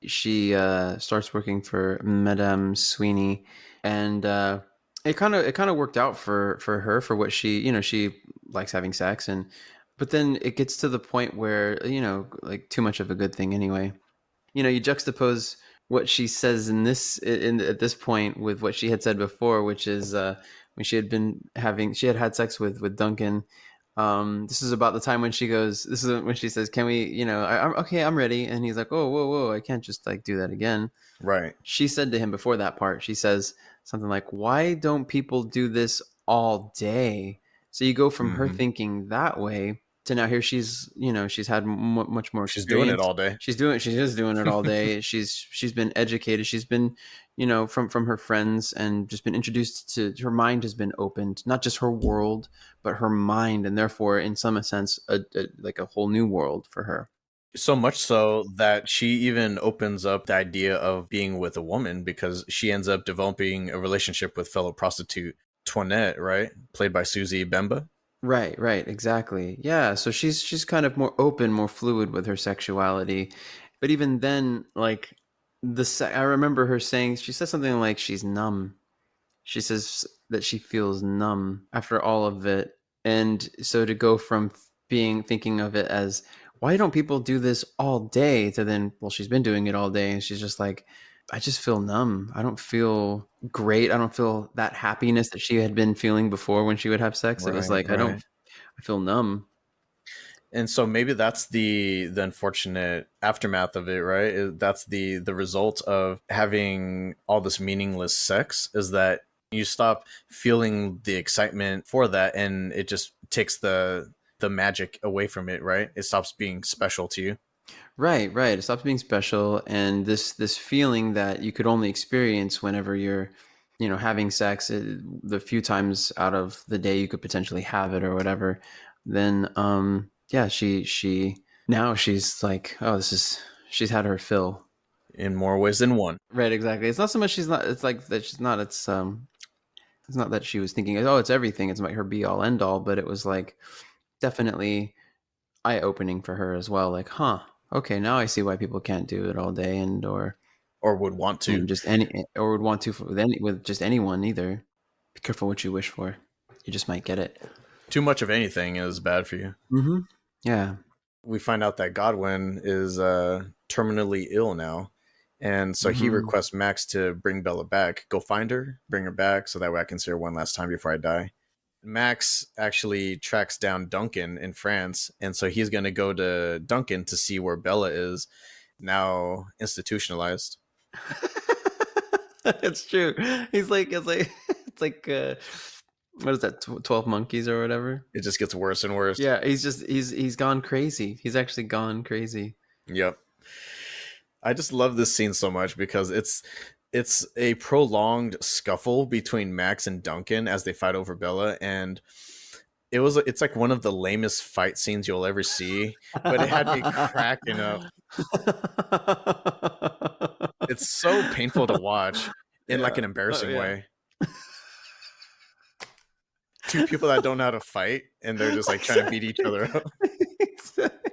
She starts working for Madame Sweeney, and it kind of worked out for her for what she likes having sex, and but then it gets to the point where like too much of a good thing anyway. You juxtapose what she says in at this point with what she had said before, which is when she had had sex with Duncan. This is about the time when she goes. This is when she says, "Can we? I'm okay. I'm ready." And he's like, "Oh, whoa, whoa! I can't just like do that again." Right. She said to him before that part, she says something like, "Why don't people do this all day?" So you go from her Mm-hmm. thinking that way to now here she's had much more She's doing it experience. all day. She is doing it all day. She's been educated. She's been, from her friends and just been introduced to her mind has been opened, not just her world, but her mind, and therefore, in some sense, like a whole new world for her. So much so that she even opens up the idea of being with a woman because she ends up developing a relationship with fellow prostitute Toinette, right? Played by Susie Bemba. Right, exactly. Yeah, so she's kind of more open, more fluid with her sexuality. But even then, like I remember her saying she says something like she's numb. She says that she feels numb after all of it. And so to go from being thinking of it as why don't people do this all day to then well she's been doing it all day and she's just like I just feel numb. I don't feel great. I don't feel that happiness that she had been feeling before when she would have sex. It was Right, like right. I feel numb. And so maybe that's the unfortunate aftermath of it, right? That's the result of having all this meaningless sex is that you stop feeling the excitement for that, and it just takes the magic away from it, right? It stops being special to you. Right. It stops being special, and this feeling that you could only experience whenever you're, having sex, the few times out of the day you could potentially have it or whatever. Then, yeah, she now she's like, oh, she's had her fill. In more ways than one. Right, exactly. It's not so much she's not. It's like that she's not. It's not that she was thinking, oh, it's everything. It's like her be all end all, but it was like definitely eye opening for her as well. Like, huh, okay, now I see why people can't do it all day and or Or would want to. just any or would want to with just anyone either. Be careful what you wish for. You just might get it. Too much of anything is bad for you. Mm-hmm. Yeah. We find out that Godwin is terminally ill now. And so he Mm-hmm. requests Max to bring Bella back. Go find her, bring her back, so that way I can see her one last time before I die. Max actually tracks down Duncan in France, and so he's going to go to Duncan to see where Bella is, now institutionalized. It's true. It's like what is that? 12 monkeys or whatever. It just gets worse and worse. Yeah, he's gone crazy. He's actually gone crazy. Yep. I just love this scene so much because it's a prolonged scuffle between Max and Duncan as they fight over Bella, and it's like one of the lamest fight scenes you'll ever see, but it had me cracking up. It's so painful to watch in like Yeah. an Oh embarrassing yeah. way. Two people that don't know how to fight and they're just like trying to beat each other up. Exactly.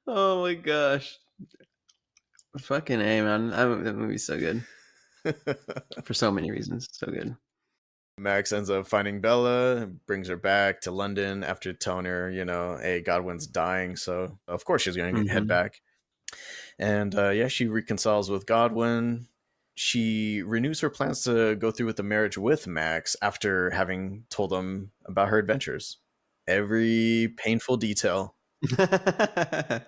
Oh my gosh. Fucking A, man. That movie's so good. For so many reasons. So good. Max ends up finding Bella, brings her back to London after telling her, hey, Godwin's dying. So, of course, she's going to head Mm-hmm. back. And yeah, she reconciles with Godwin. She renews her plans to go through with the marriage with Max after having told him about her adventures. Every painful detail. But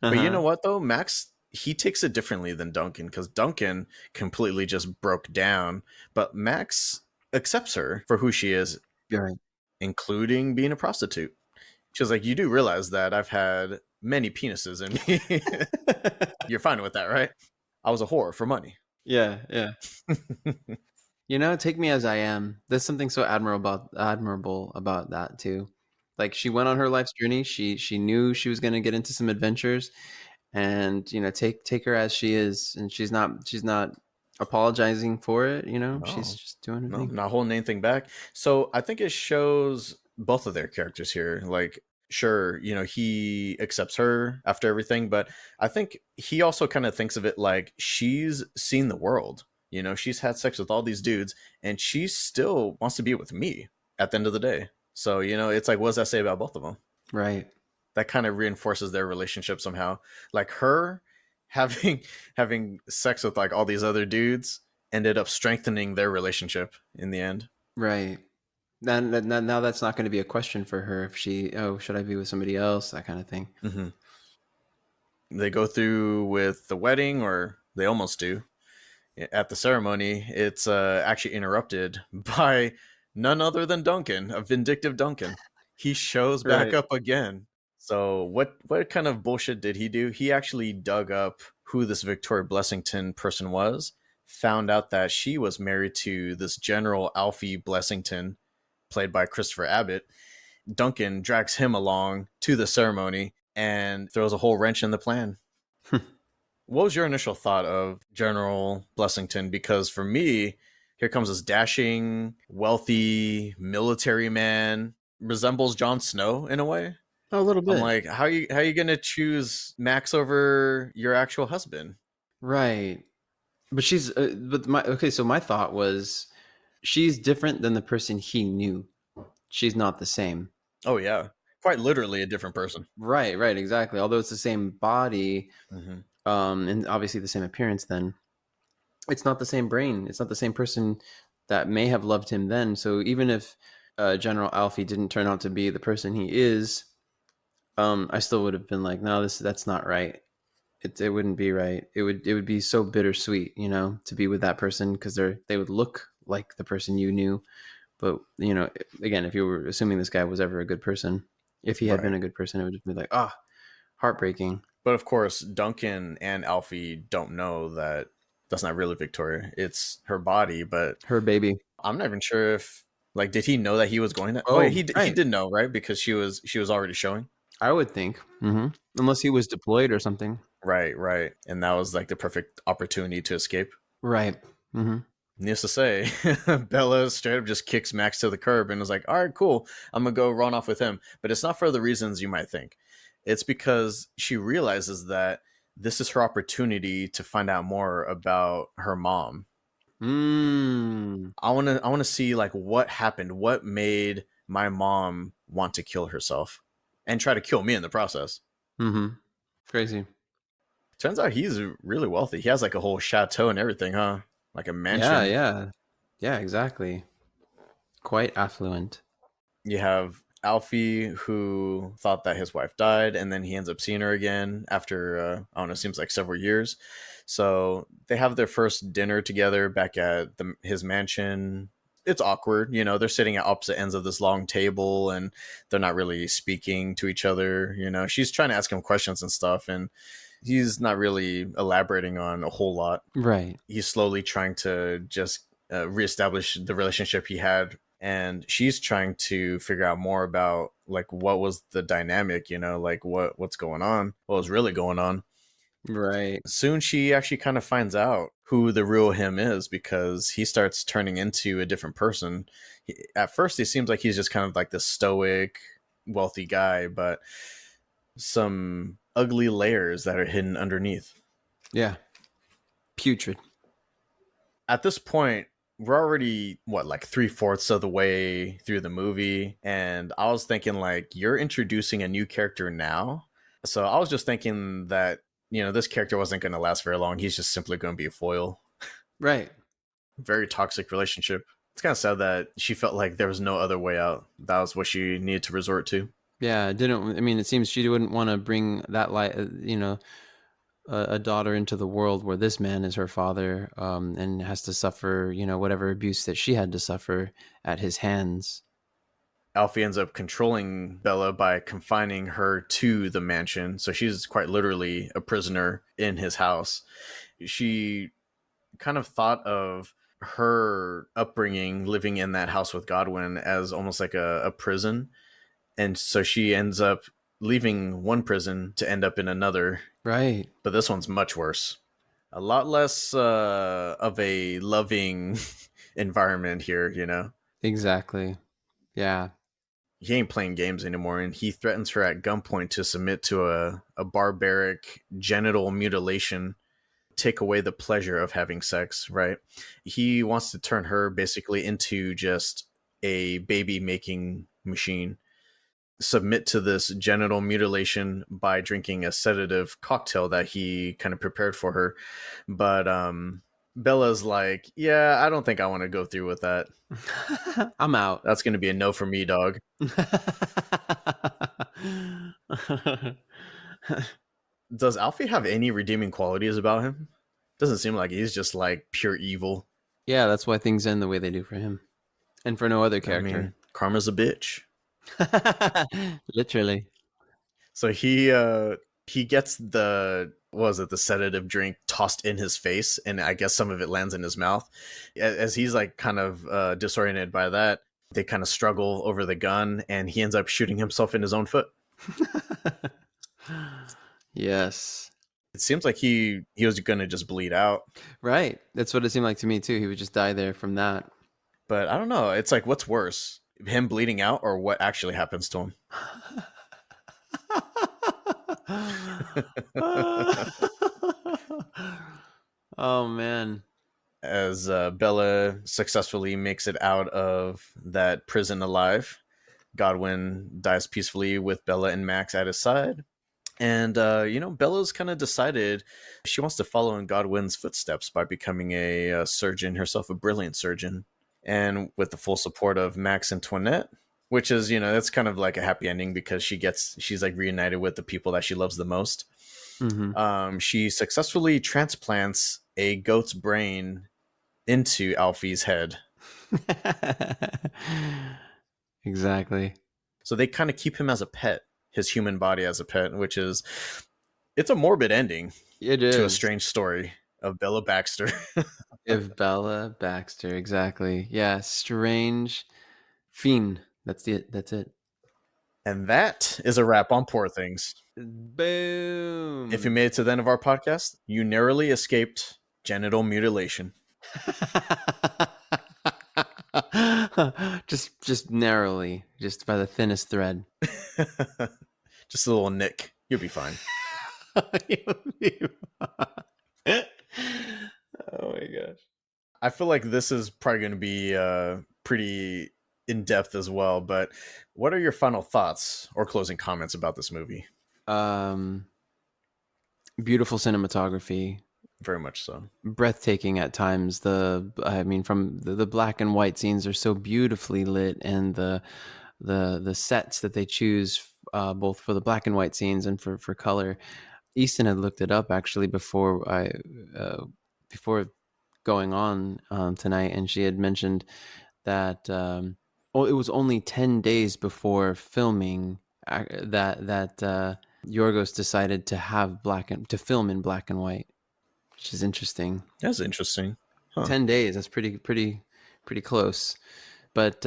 you know Uh-huh. what, though? Max, he takes it differently than Duncan because Duncan completely just broke down. But Max accepts her for who she is, You're right. including being a prostitute. She's like, you do realize that I've had many penises in me. You're fine with that, right? I was a whore for money. Yeah, yeah. Take me as I am. There's something so admirable about that too. Like she went on her life's journey. She knew she was going to get into some adventures, and take her as she is, and she's not apologizing for it. She's No, just doing her no, thing. not holding anything back. So I think it shows both of their characters here. Like, sure, he accepts her after everything, but I think he also kind of thinks of it like she's seen the world. She's had sex with all these dudes, and she still wants to be with me at the end of the day. So, it's like, what does that say about both of them? Right. That kind of reinforces their relationship somehow. Like her having having sex with like all these other dudes ended up strengthening their relationship in the end. Right. Now that's not going to be a question for her if should I be with somebody else, that kind of thing. Mm-hmm. They go through with the wedding, or they almost do. At the ceremony, it's actually interrupted by none other than Duncan, a vindictive Duncan. He shows back Right. up again. So what kind of bullshit did he do? He actually dug up who this Victoria Blessington person was, found out that she was married to this General Alfie Blessington, played by Christopher Abbott. Duncan drags him along to the ceremony and throws a whole wrench in the plan. What was your initial thought of General Blessington? Because for me, here comes this dashing, wealthy military man, resembles Jon Snow in a way. Oh, a little I'm bit. like, how you gonna choose Max over your actual husband? Right. But so my thought was she's different than the person he knew. She's not the same. Oh yeah, quite literally a different person. Right, right, exactly. Although it's the same body, Mm-hmm. and obviously the same appearance, then it's not the same brain. It's not the same person that may have loved him then. So even if General Alfie didn't turn out to be the person he is, I still would have been like, no, that's not right. It wouldn't be right. It would be so bittersweet, to be with that person because they would look like the person you knew. But again, if you were assuming this guy was ever a good person, if he had been Right. a good person, it would just be like, heartbreaking. But of course, Duncan and Alfie don't know that that's not really Victoria. It's her body. But Her baby. I'm not even sure if like did he know that he was going to. Oh, yeah, Oh, he right. did know, right? Because she was already showing. I would think, unless he was deployed or something. Right, right. And that was like the perfect opportunity to escape. Right. Needless to say, Bella straight up just kicks Max to the curb and is like, all right, cool. I'm going to go run off with him. But it's not for the reasons you might think. It's because she realizes that this is her opportunity to find out more about her mom. Mm. I want to see like what happened, what made my mom want to kill herself and try to kill me in the process. Mm-hmm. Crazy. Turns out he's really wealthy. He has like a whole chateau and everything, huh? Like a Yeah, mansion. yeah. Yeah, exactly. Quite affluent. You have Alfie, who thought that his wife died, and then he ends up seeing her again after, I don't know, seems like several years. So they have their first dinner together back at his mansion. It's awkward, they're sitting at opposite ends of this long table and they're not really speaking to each other. She's trying to ask him questions and stuff, and he's not really elaborating on a whole lot. Right. He's slowly trying to just reestablish the relationship he had, and she's trying to figure out more about like what was the dynamic, like what's going on, what was really going on. Right. Soon she actually kind of finds out who the real him is because he starts turning into a different person. At first he seems like he's just kind of like this stoic wealthy guy, but some ugly layers that are hidden underneath. Yeah. Putrid. At this point, we're already like 3/4 of the way through the movie, and I was thinking like you're introducing a new character now. So I was just thinking that this character wasn't going to last very long. He's just simply going to be a foil. Right. Very toxic relationship. It's kind of sad that she felt like there was no other way out. That was what she needed to resort to. Yeah. Didn't I mean? It seems she wouldn't want to bring that light. A daughter into the world where this man is her father, and has to suffer, whatever abuse that she had to suffer at his hands. Alfie ends up controlling Bella by confining her to the mansion. So she's quite literally a prisoner in his house. She kind of thought of her upbringing living in that house with Godwin as almost like a prison. And so she ends up leaving one prison to end up in another. Right. But this one's much worse. A lot less of a loving environment here, you know? Exactly. Yeah. He ain't playing games anymore, and he threatens her at gunpoint to submit to a barbaric genital mutilation, take away the pleasure of having sex, right? He wants to turn her basically into just a baby making machine, submit to this genital mutilation by drinking a sedative cocktail that he kind of prepared for her. But Bella's like, yeah, I don't think I want to go through with that. I'm out. That's going to be a no for me, dog. Does Alfie have any redeeming qualities about him? Doesn't seem like he's just like pure evil. Yeah, that's why things end the way they do for him. And for no other I character. mean, karma's a bitch. Literally. So he gets the, what was it, the sedative drink tossed in his face, and I guess some of it lands in his mouth. As he's like kind of disoriented by that, they kind of struggle over the gun, and he ends up shooting himself in his own foot. Yes. It seems like he was gonna just bleed out, Right. That's what it seemed like to me too. He would just die there from that. but I don't know. It's like, what's worse, him bleeding out or what actually happens to him? Oh man. As Bella successfully makes it out of that prison alive, Godwin dies peacefully with Bella and Max at his side. And, Bella's kind of decided she wants to follow in Godwin's footsteps by becoming a surgeon herself, a brilliant surgeon. And with the full support of Max and Toinette, which is, that's kind of like a happy ending because she's like reunited with the people that she loves the most. Mm-hmm. She successfully transplants a goat's brain into Alfie's head. Exactly. So they kind of keep him as a pet, his human body as a pet, which is, it's a morbid ending It to a is. strange story of Bella Baxter. If Bella Baxter, exactly. Yeah, strange fiend. That's it. And that is a wrap on Poor Things. If you Boom. made it to the end of our podcast, you narrowly escaped genital mutilation. just narrowly, just by the thinnest thread. Just a little nick. You'll be fine. Oh my gosh. I feel like this is probably going to be pretty in depth as well, but what are your final thoughts or closing comments about this movie? Um, beautiful cinematography, Very much so. breathtaking at times. From the black and white scenes are so beautifully lit, and the sets that they choose, both for the black and white scenes and for color. Easton had looked it up actually before going on tonight, and she had mentioned that it was only 10 days before filming that Yorgos decided to film in black and white, which is interesting. That's interesting. Huh. 10 days, that's pretty close. But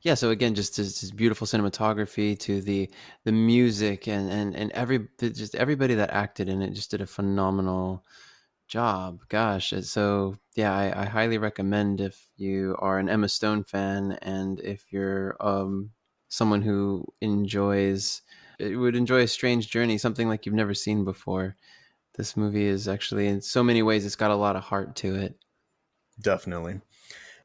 yeah, so again, just this beautiful cinematography to the music and just everybody that acted in it just did a phenomenal job. Gosh, so yeah, I highly recommend if you are an Emma Stone fan and if you're someone who would enjoy a strange journey, something like you've never seen before. This movie is actually, in so many ways, it's got a lot of heart to it. Definitely.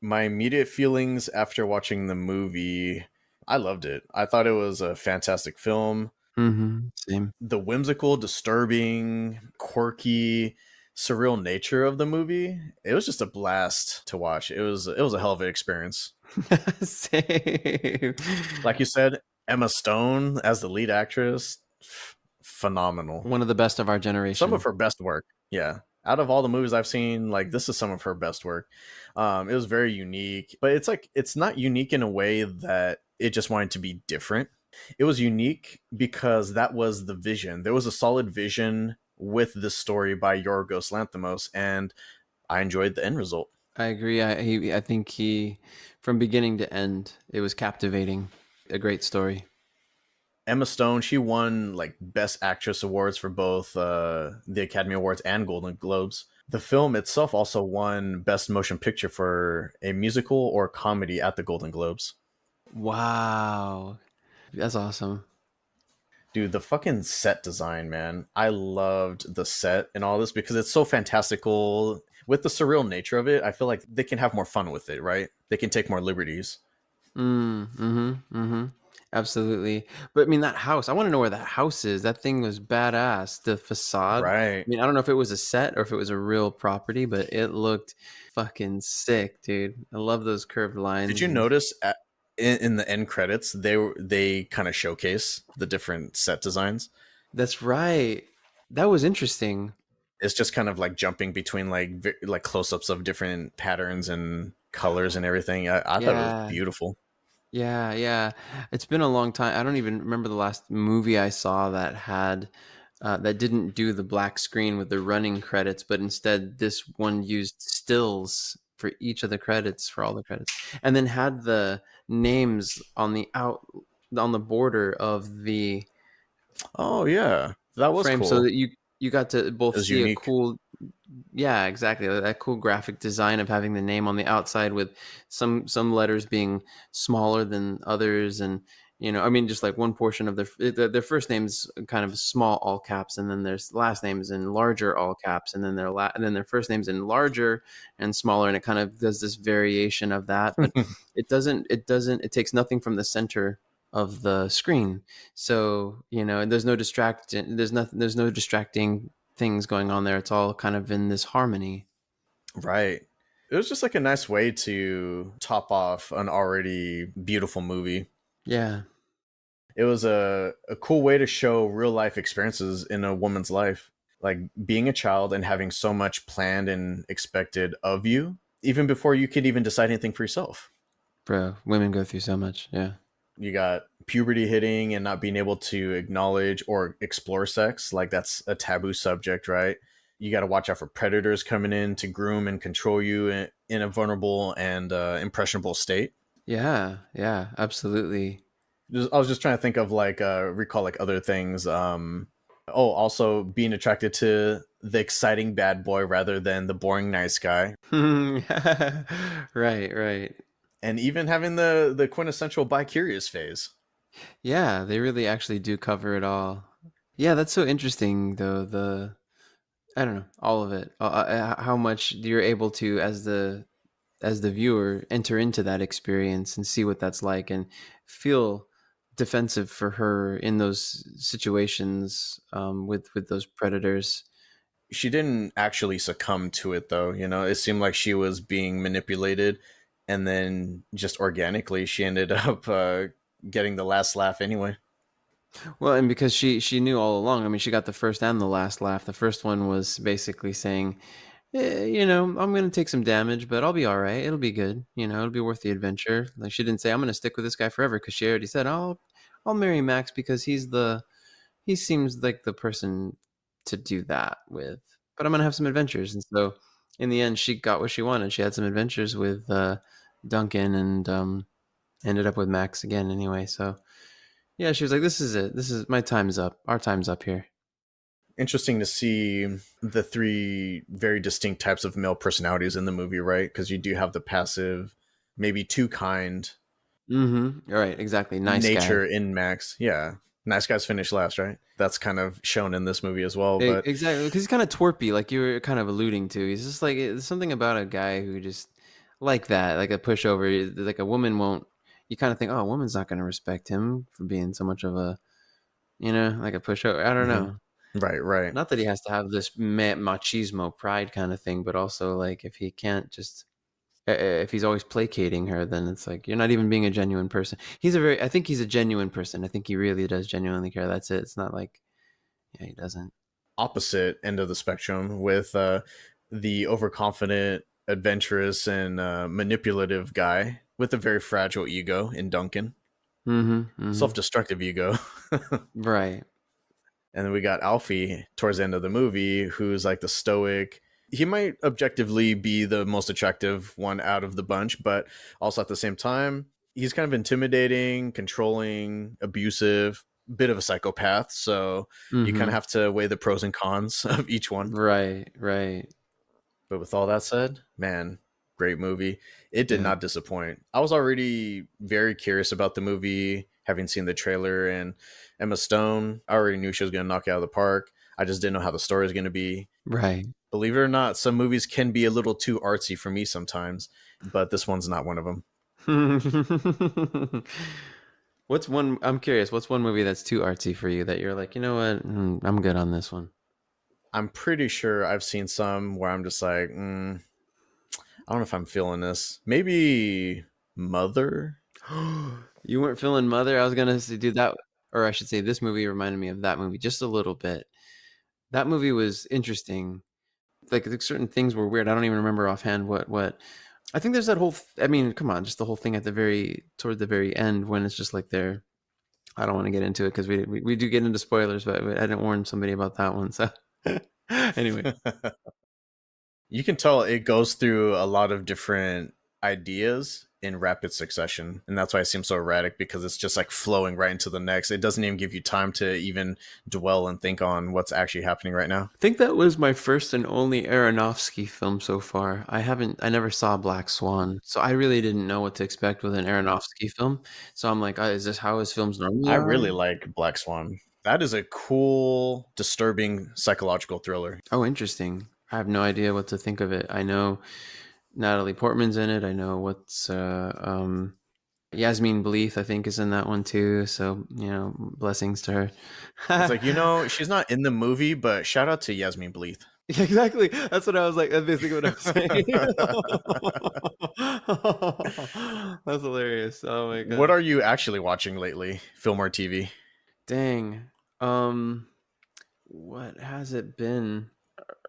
My immediate feelings after watching the movie, I loved it. I thought it was a fantastic film. Mm-hmm. Same. The whimsical, disturbing, quirky, surreal nature of the movie, it was just a blast to watch. It was a hell of an experience. Same. Like you said, Emma Stone as the lead actress, phenomenal. One of the best of our Some of generation. her best work. Yeah. Out of all the movies I've seen, like, this is some of her best work. It was very unique, but it's not unique in a way that it just wanted to be different. It was unique because that was the vision. There was a solid vision with the story by Yorgos Lanthimos, and I enjoyed the end result. I agree. I think he, from beginning to end, it was captivating. A great story. Emma Stone, she won like Best Actress awards for both the Academy Awards and Golden Globes. The film itself also won Best Motion Picture for a musical or comedy at the Golden Globes. Wow, that's awesome. Dude, the fucking set design, man. I loved the set and all this because it's so fantastical. With the surreal nature of it, I feel like they can have more fun with it, right? They can take more liberties. Mm-hmm. Absolutely. But I mean, that house, I want to know where that house is. That thing was badass. The facade. I Right. mean, I don't know if it was a set or if it was a real property, but it looked fucking sick, dude. I love those curved Did lines. you And notice in the end credits they kind of showcase the different set designs? that's right. That was interesting. It's just kind of like jumping between like close-ups of different patterns and colors and everything. I thought it was Yeah. beautiful. Yeah. It's been a long time. I don't even remember the last movie I saw that had that didn't do the black screen with the running credits, but instead this one used stills for each of the credits for all the credits, and then had the names on the border of the Oh yeah, that was frame, so cool. that you got to It both was see a unique. cool, yeah, exactly. That cool graphic design of having the name on the outside with some letters being smaller than others, and I mean, just like one portion of their first name's kind of small all caps, and then their last name's in larger all caps, and then and then their first name's in larger and smaller, and it kind of does this variation of that, but it takes nothing from the center of the screen. So, there's no distracting things going on there. It's all kind of in this harmony. Right. It was just like a nice way to top off an already beautiful movie. Yeah. It was a cool way to show real life experiences in a woman's life, like being a child and having so much planned and expected of you, even before you could even decide anything for yourself. Bro, women go through so much. Yeah. You got puberty hitting and not being able to acknowledge or explore sex. Like that's a taboo subject, right? You got to watch out for predators coming in to groom and control you in a vulnerable and impressionable state. Yeah, absolutely. I was just trying to think of like recall like other things. Oh, also being attracted to the exciting bad boy rather than the boring nice guy, Right. and even having the quintessential bi-curious phase. Yeah, they really actually do cover it all. Yeah, that's so interesting though. I don't know, all of it. How much you're able to, as the viewer, enter into that experience and see what that's like and feel defensive for her in those situations, with those predators. She didn't actually succumb to it though. It seemed like she was being manipulated, and then just organically she ended up getting the last laugh anyway. Well, and because she knew all along. I mean, she got the first and the last laugh. The first one was basically saying, I'm going to take some damage, but I'll be all right. It'll be good. It'll be worth the adventure. Like, she didn't say I'm going to stick with this guy forever, because she already said, I'll marry Max because he seems like the person to do that with. But I'm going to have some adventures. And so in the end, she got what she wanted. She had some adventures with Duncan, and ended up with Max again anyway. So yeah, she was like, this is it. This is my time's up. Our time's up here. Interesting to see the three very distinct types of male personalities in the movie, right? Because you do have the passive, maybe too kind Mm-hmm. All right, exactly. Nice guy. nature in Max. Yeah. Nice guys finish last, right? That's kind of shown in this movie as well. But Exactly, because he's kind of twerpy, like you were kind of alluding to. He's just like, there's something about a guy who just like that, like a pushover. Like a woman won't. You kind of think, oh, a woman's not going to respect him for being so much of a, like a pushover. I don't mhm. know. Right, right. Not that he has to have this machismo pride kind of thing, but also like if he can't just, if he's always placating her, then it's like you're not even being a genuine person. I think he's a genuine person. I think he really does genuinely care. That's it. It's not like, yeah, he doesn't. Opposite end of the spectrum with the overconfident, adventurous, and manipulative guy with a very fragile ego in Duncan, Mm-hmm. self-destructive ego. Right. And then we got Alfie towards the end of the movie, who's like the stoic, He might objectively be the most attractive one out of the bunch, but also at the same time, he's kind of intimidating, controlling, abusive, bit of a psychopath. So you kind of Mm-hmm. have to weigh the pros and cons of each one. Right, right. But with all that said, man, great movie. It did Yeah. not disappoint. I was already very curious about the movie, having seen the trailer, and Emma Stone. I already knew she was going to knock it out of the park. I just didn't know how the story was going to be. Right. Believe it or not, some movies can be a little too artsy for me sometimes, but this one's not one of them. What's one? I'm curious. What's one movie that's too artsy for you that you're like, you know what? I'm good on this one. I'm pretty sure I've seen some where I'm just like, I don't know if I'm feeling this. Maybe Mother. You weren't feeling Mother. I was gonna do that, or I should say, this movie reminded me of that movie just a little bit. That movie was interesting. Like certain things were weird. I don't even remember offhand what. I think there's that whole. I mean, come on, just the whole thing at the toward the very end when it's just like they're. I don't want to get into it because we do get into spoilers, but I didn't warn somebody about that one. So anyway, You can tell it goes through a lot of different ideas in rapid succession, and that's why it seems so erratic, because it's just like flowing right into the next. It doesn't even give you time to even dwell and think on what's actually happening right now. I think that was my first and only Aronofsky film so far. I never saw Black Swan, so I really didn't know what to expect with an Aronofsky film. So I'm like, is this how his films normally I are? really like Black Swan. That is a cool, disturbing psychological thriller. Oh, interesting. I have no idea what to think of it. I know Natalie Portman's in it. I know what's Yasmin Bleeth, I think, is in that one too. So, blessings to It's her. like, she's not in the movie, but shout out to Yasmin Bleeth. Yeah, exactly. That's what I was like. That's basically what I was saying. That's hilarious. Oh my What god. are you actually watching lately, film or TV? Dang. What has it been?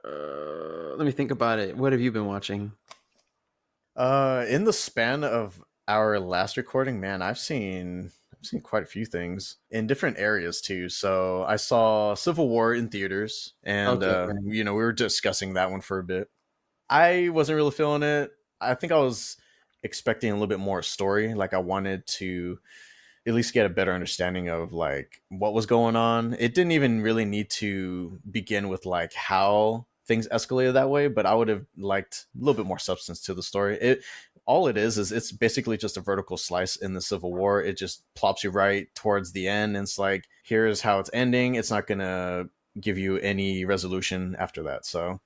Let me think about it. What have you been watching? In the span of our last recording, man, I've seen quite a few things in different areas too. So I saw Civil War in theaters, and Okay, right. we were discussing that one for a bit. I wasn't really feeling it. I think I was expecting a little bit more story. Like I wanted to at least get a better understanding of like what was going on. It didn't even really need to begin with like how things escalated that way, but I would have liked a little bit more substance to the story. It all it is it's basically just a vertical slice in the Civil War. It just plops you right towards the end, and it's like here's how it's ending. It's not gonna give you any resolution after that. So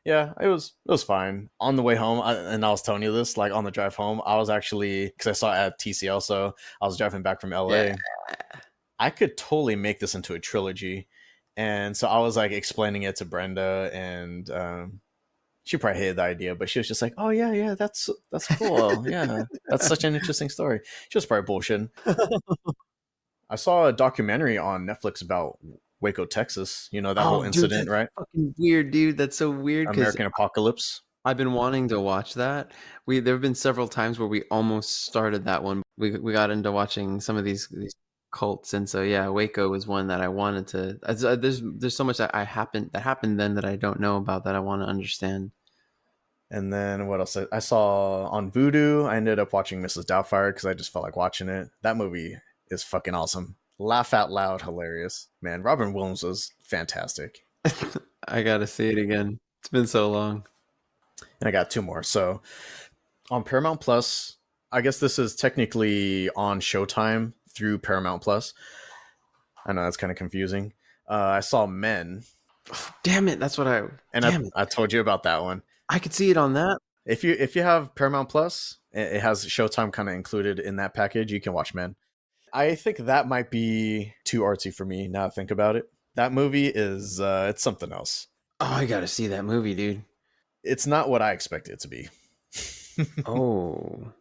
yeah, it was fine. On the way home, and I was telling you this, like on the drive home, I was actually, because I saw it at TCL, so I was driving back from Yeah. LA. I could totally make this into a trilogy, and so I was like explaining it to Brenda, and she probably hated the idea, but she was just like, "Oh yeah, yeah, that's cool. Yeah, that's such an interesting story." She was probably bullshitting. I saw a documentary on Netflix about Waco, Texas. You know that whole Oh, dude, incident, that's right? fucking weird, dude. That's so weird because American Apocalypse. I've been wanting to watch that. There have been several times where we almost started that one. We got into watching some of these cults, and so yeah, Waco was one that I wanted to. There's so much that happened then that I don't know about that I want to understand. And then what else? I saw on Vudu. I ended up watching Mrs. Doubtfire because I just felt like watching it. That movie is fucking awesome. Laugh out loud, hilarious. Man, Robin Williams was fantastic. I gotta see it again. It's been so long. And I got two more. So on Paramount Plus, I guess this is technically on Showtime through Paramount Plus. I know that's kind of confusing. I saw Men, Damn it! That's what I. and I, Damn it! I told you about that one. I could see it on that. If you have Paramount Plus, it has Showtime kind of included in that package. You can watch Men. I think that might be too artsy for me now. To think about it, that movie is it's something else. Oh, I gotta see that movie, dude. It's not what I expected it to be. Oh,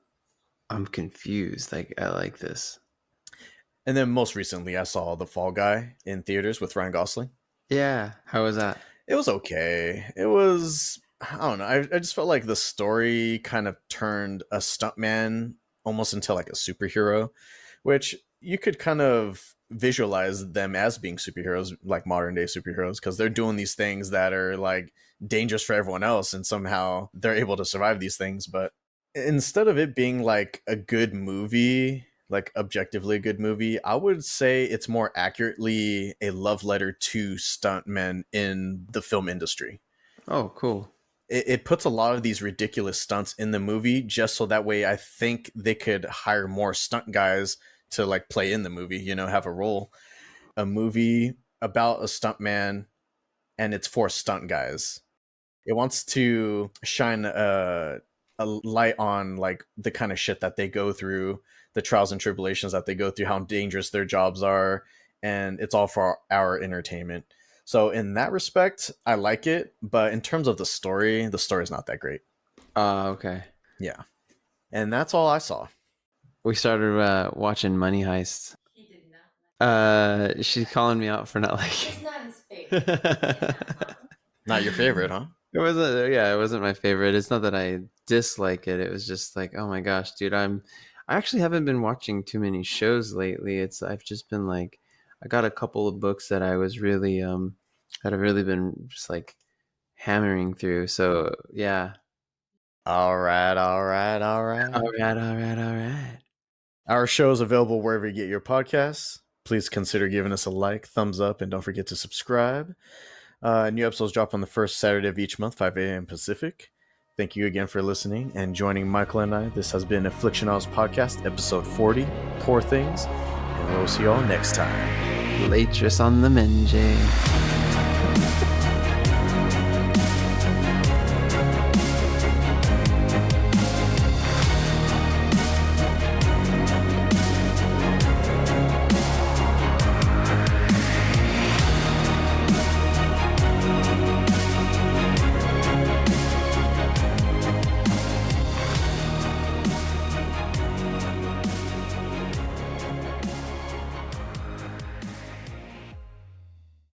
I'm confused. Like I like this. And then most recently, I saw The Fall Guy in theaters with Ryan Gosling. Yeah, how was that? It was okay. It was, I don't know. I just felt like the story kind of turned a stuntman almost into like a superhero, which you could kind of visualize them as being superheroes, like modern day superheroes, because they're doing these things that are like dangerous for everyone else, and somehow they're able to survive these things. But instead of it being like a good movie, like objectively a good movie, I would say it's more accurately a love letter to stuntmen in the film industry. Oh, cool. It puts a lot of these ridiculous stunts in the movie just so that way I think they could hire more stunt guys to like play in the movie, you know, have a role. A movie about a stuntman and it's for stunt guys. It wants to shine a light on like the kind of shit that they go through, the trials and tribulations that they go through, how dangerous their jobs are, and it's all for our entertainment. So in that respect, I like it, but in terms of the story is not that great. Okay. Yeah. And that's all I saw. We started watching Money Heist. She's calling me out for not liking. It's not his favorite. Not your favorite, huh? It wasn't. Yeah, it wasn't my favorite. It's not that I dislike it. It was just like, oh my gosh, dude. I actually haven't been watching too many shows lately. I've just been like, I got a couple of books that I was really that I've really been just like hammering through. So yeah. All right. All right. All right. Our show is available wherever you get your podcasts. Please consider giving us a like, thumbs up, and don't forget to subscribe. New episodes drop on the first Saturday of each month, 5 a.m. Pacific. Thank you again for listening and joining Michael and I. This has been Aflixionados Podcast, episode 40, Poor Things, and we'll see you all next time. Latris on the Menjay.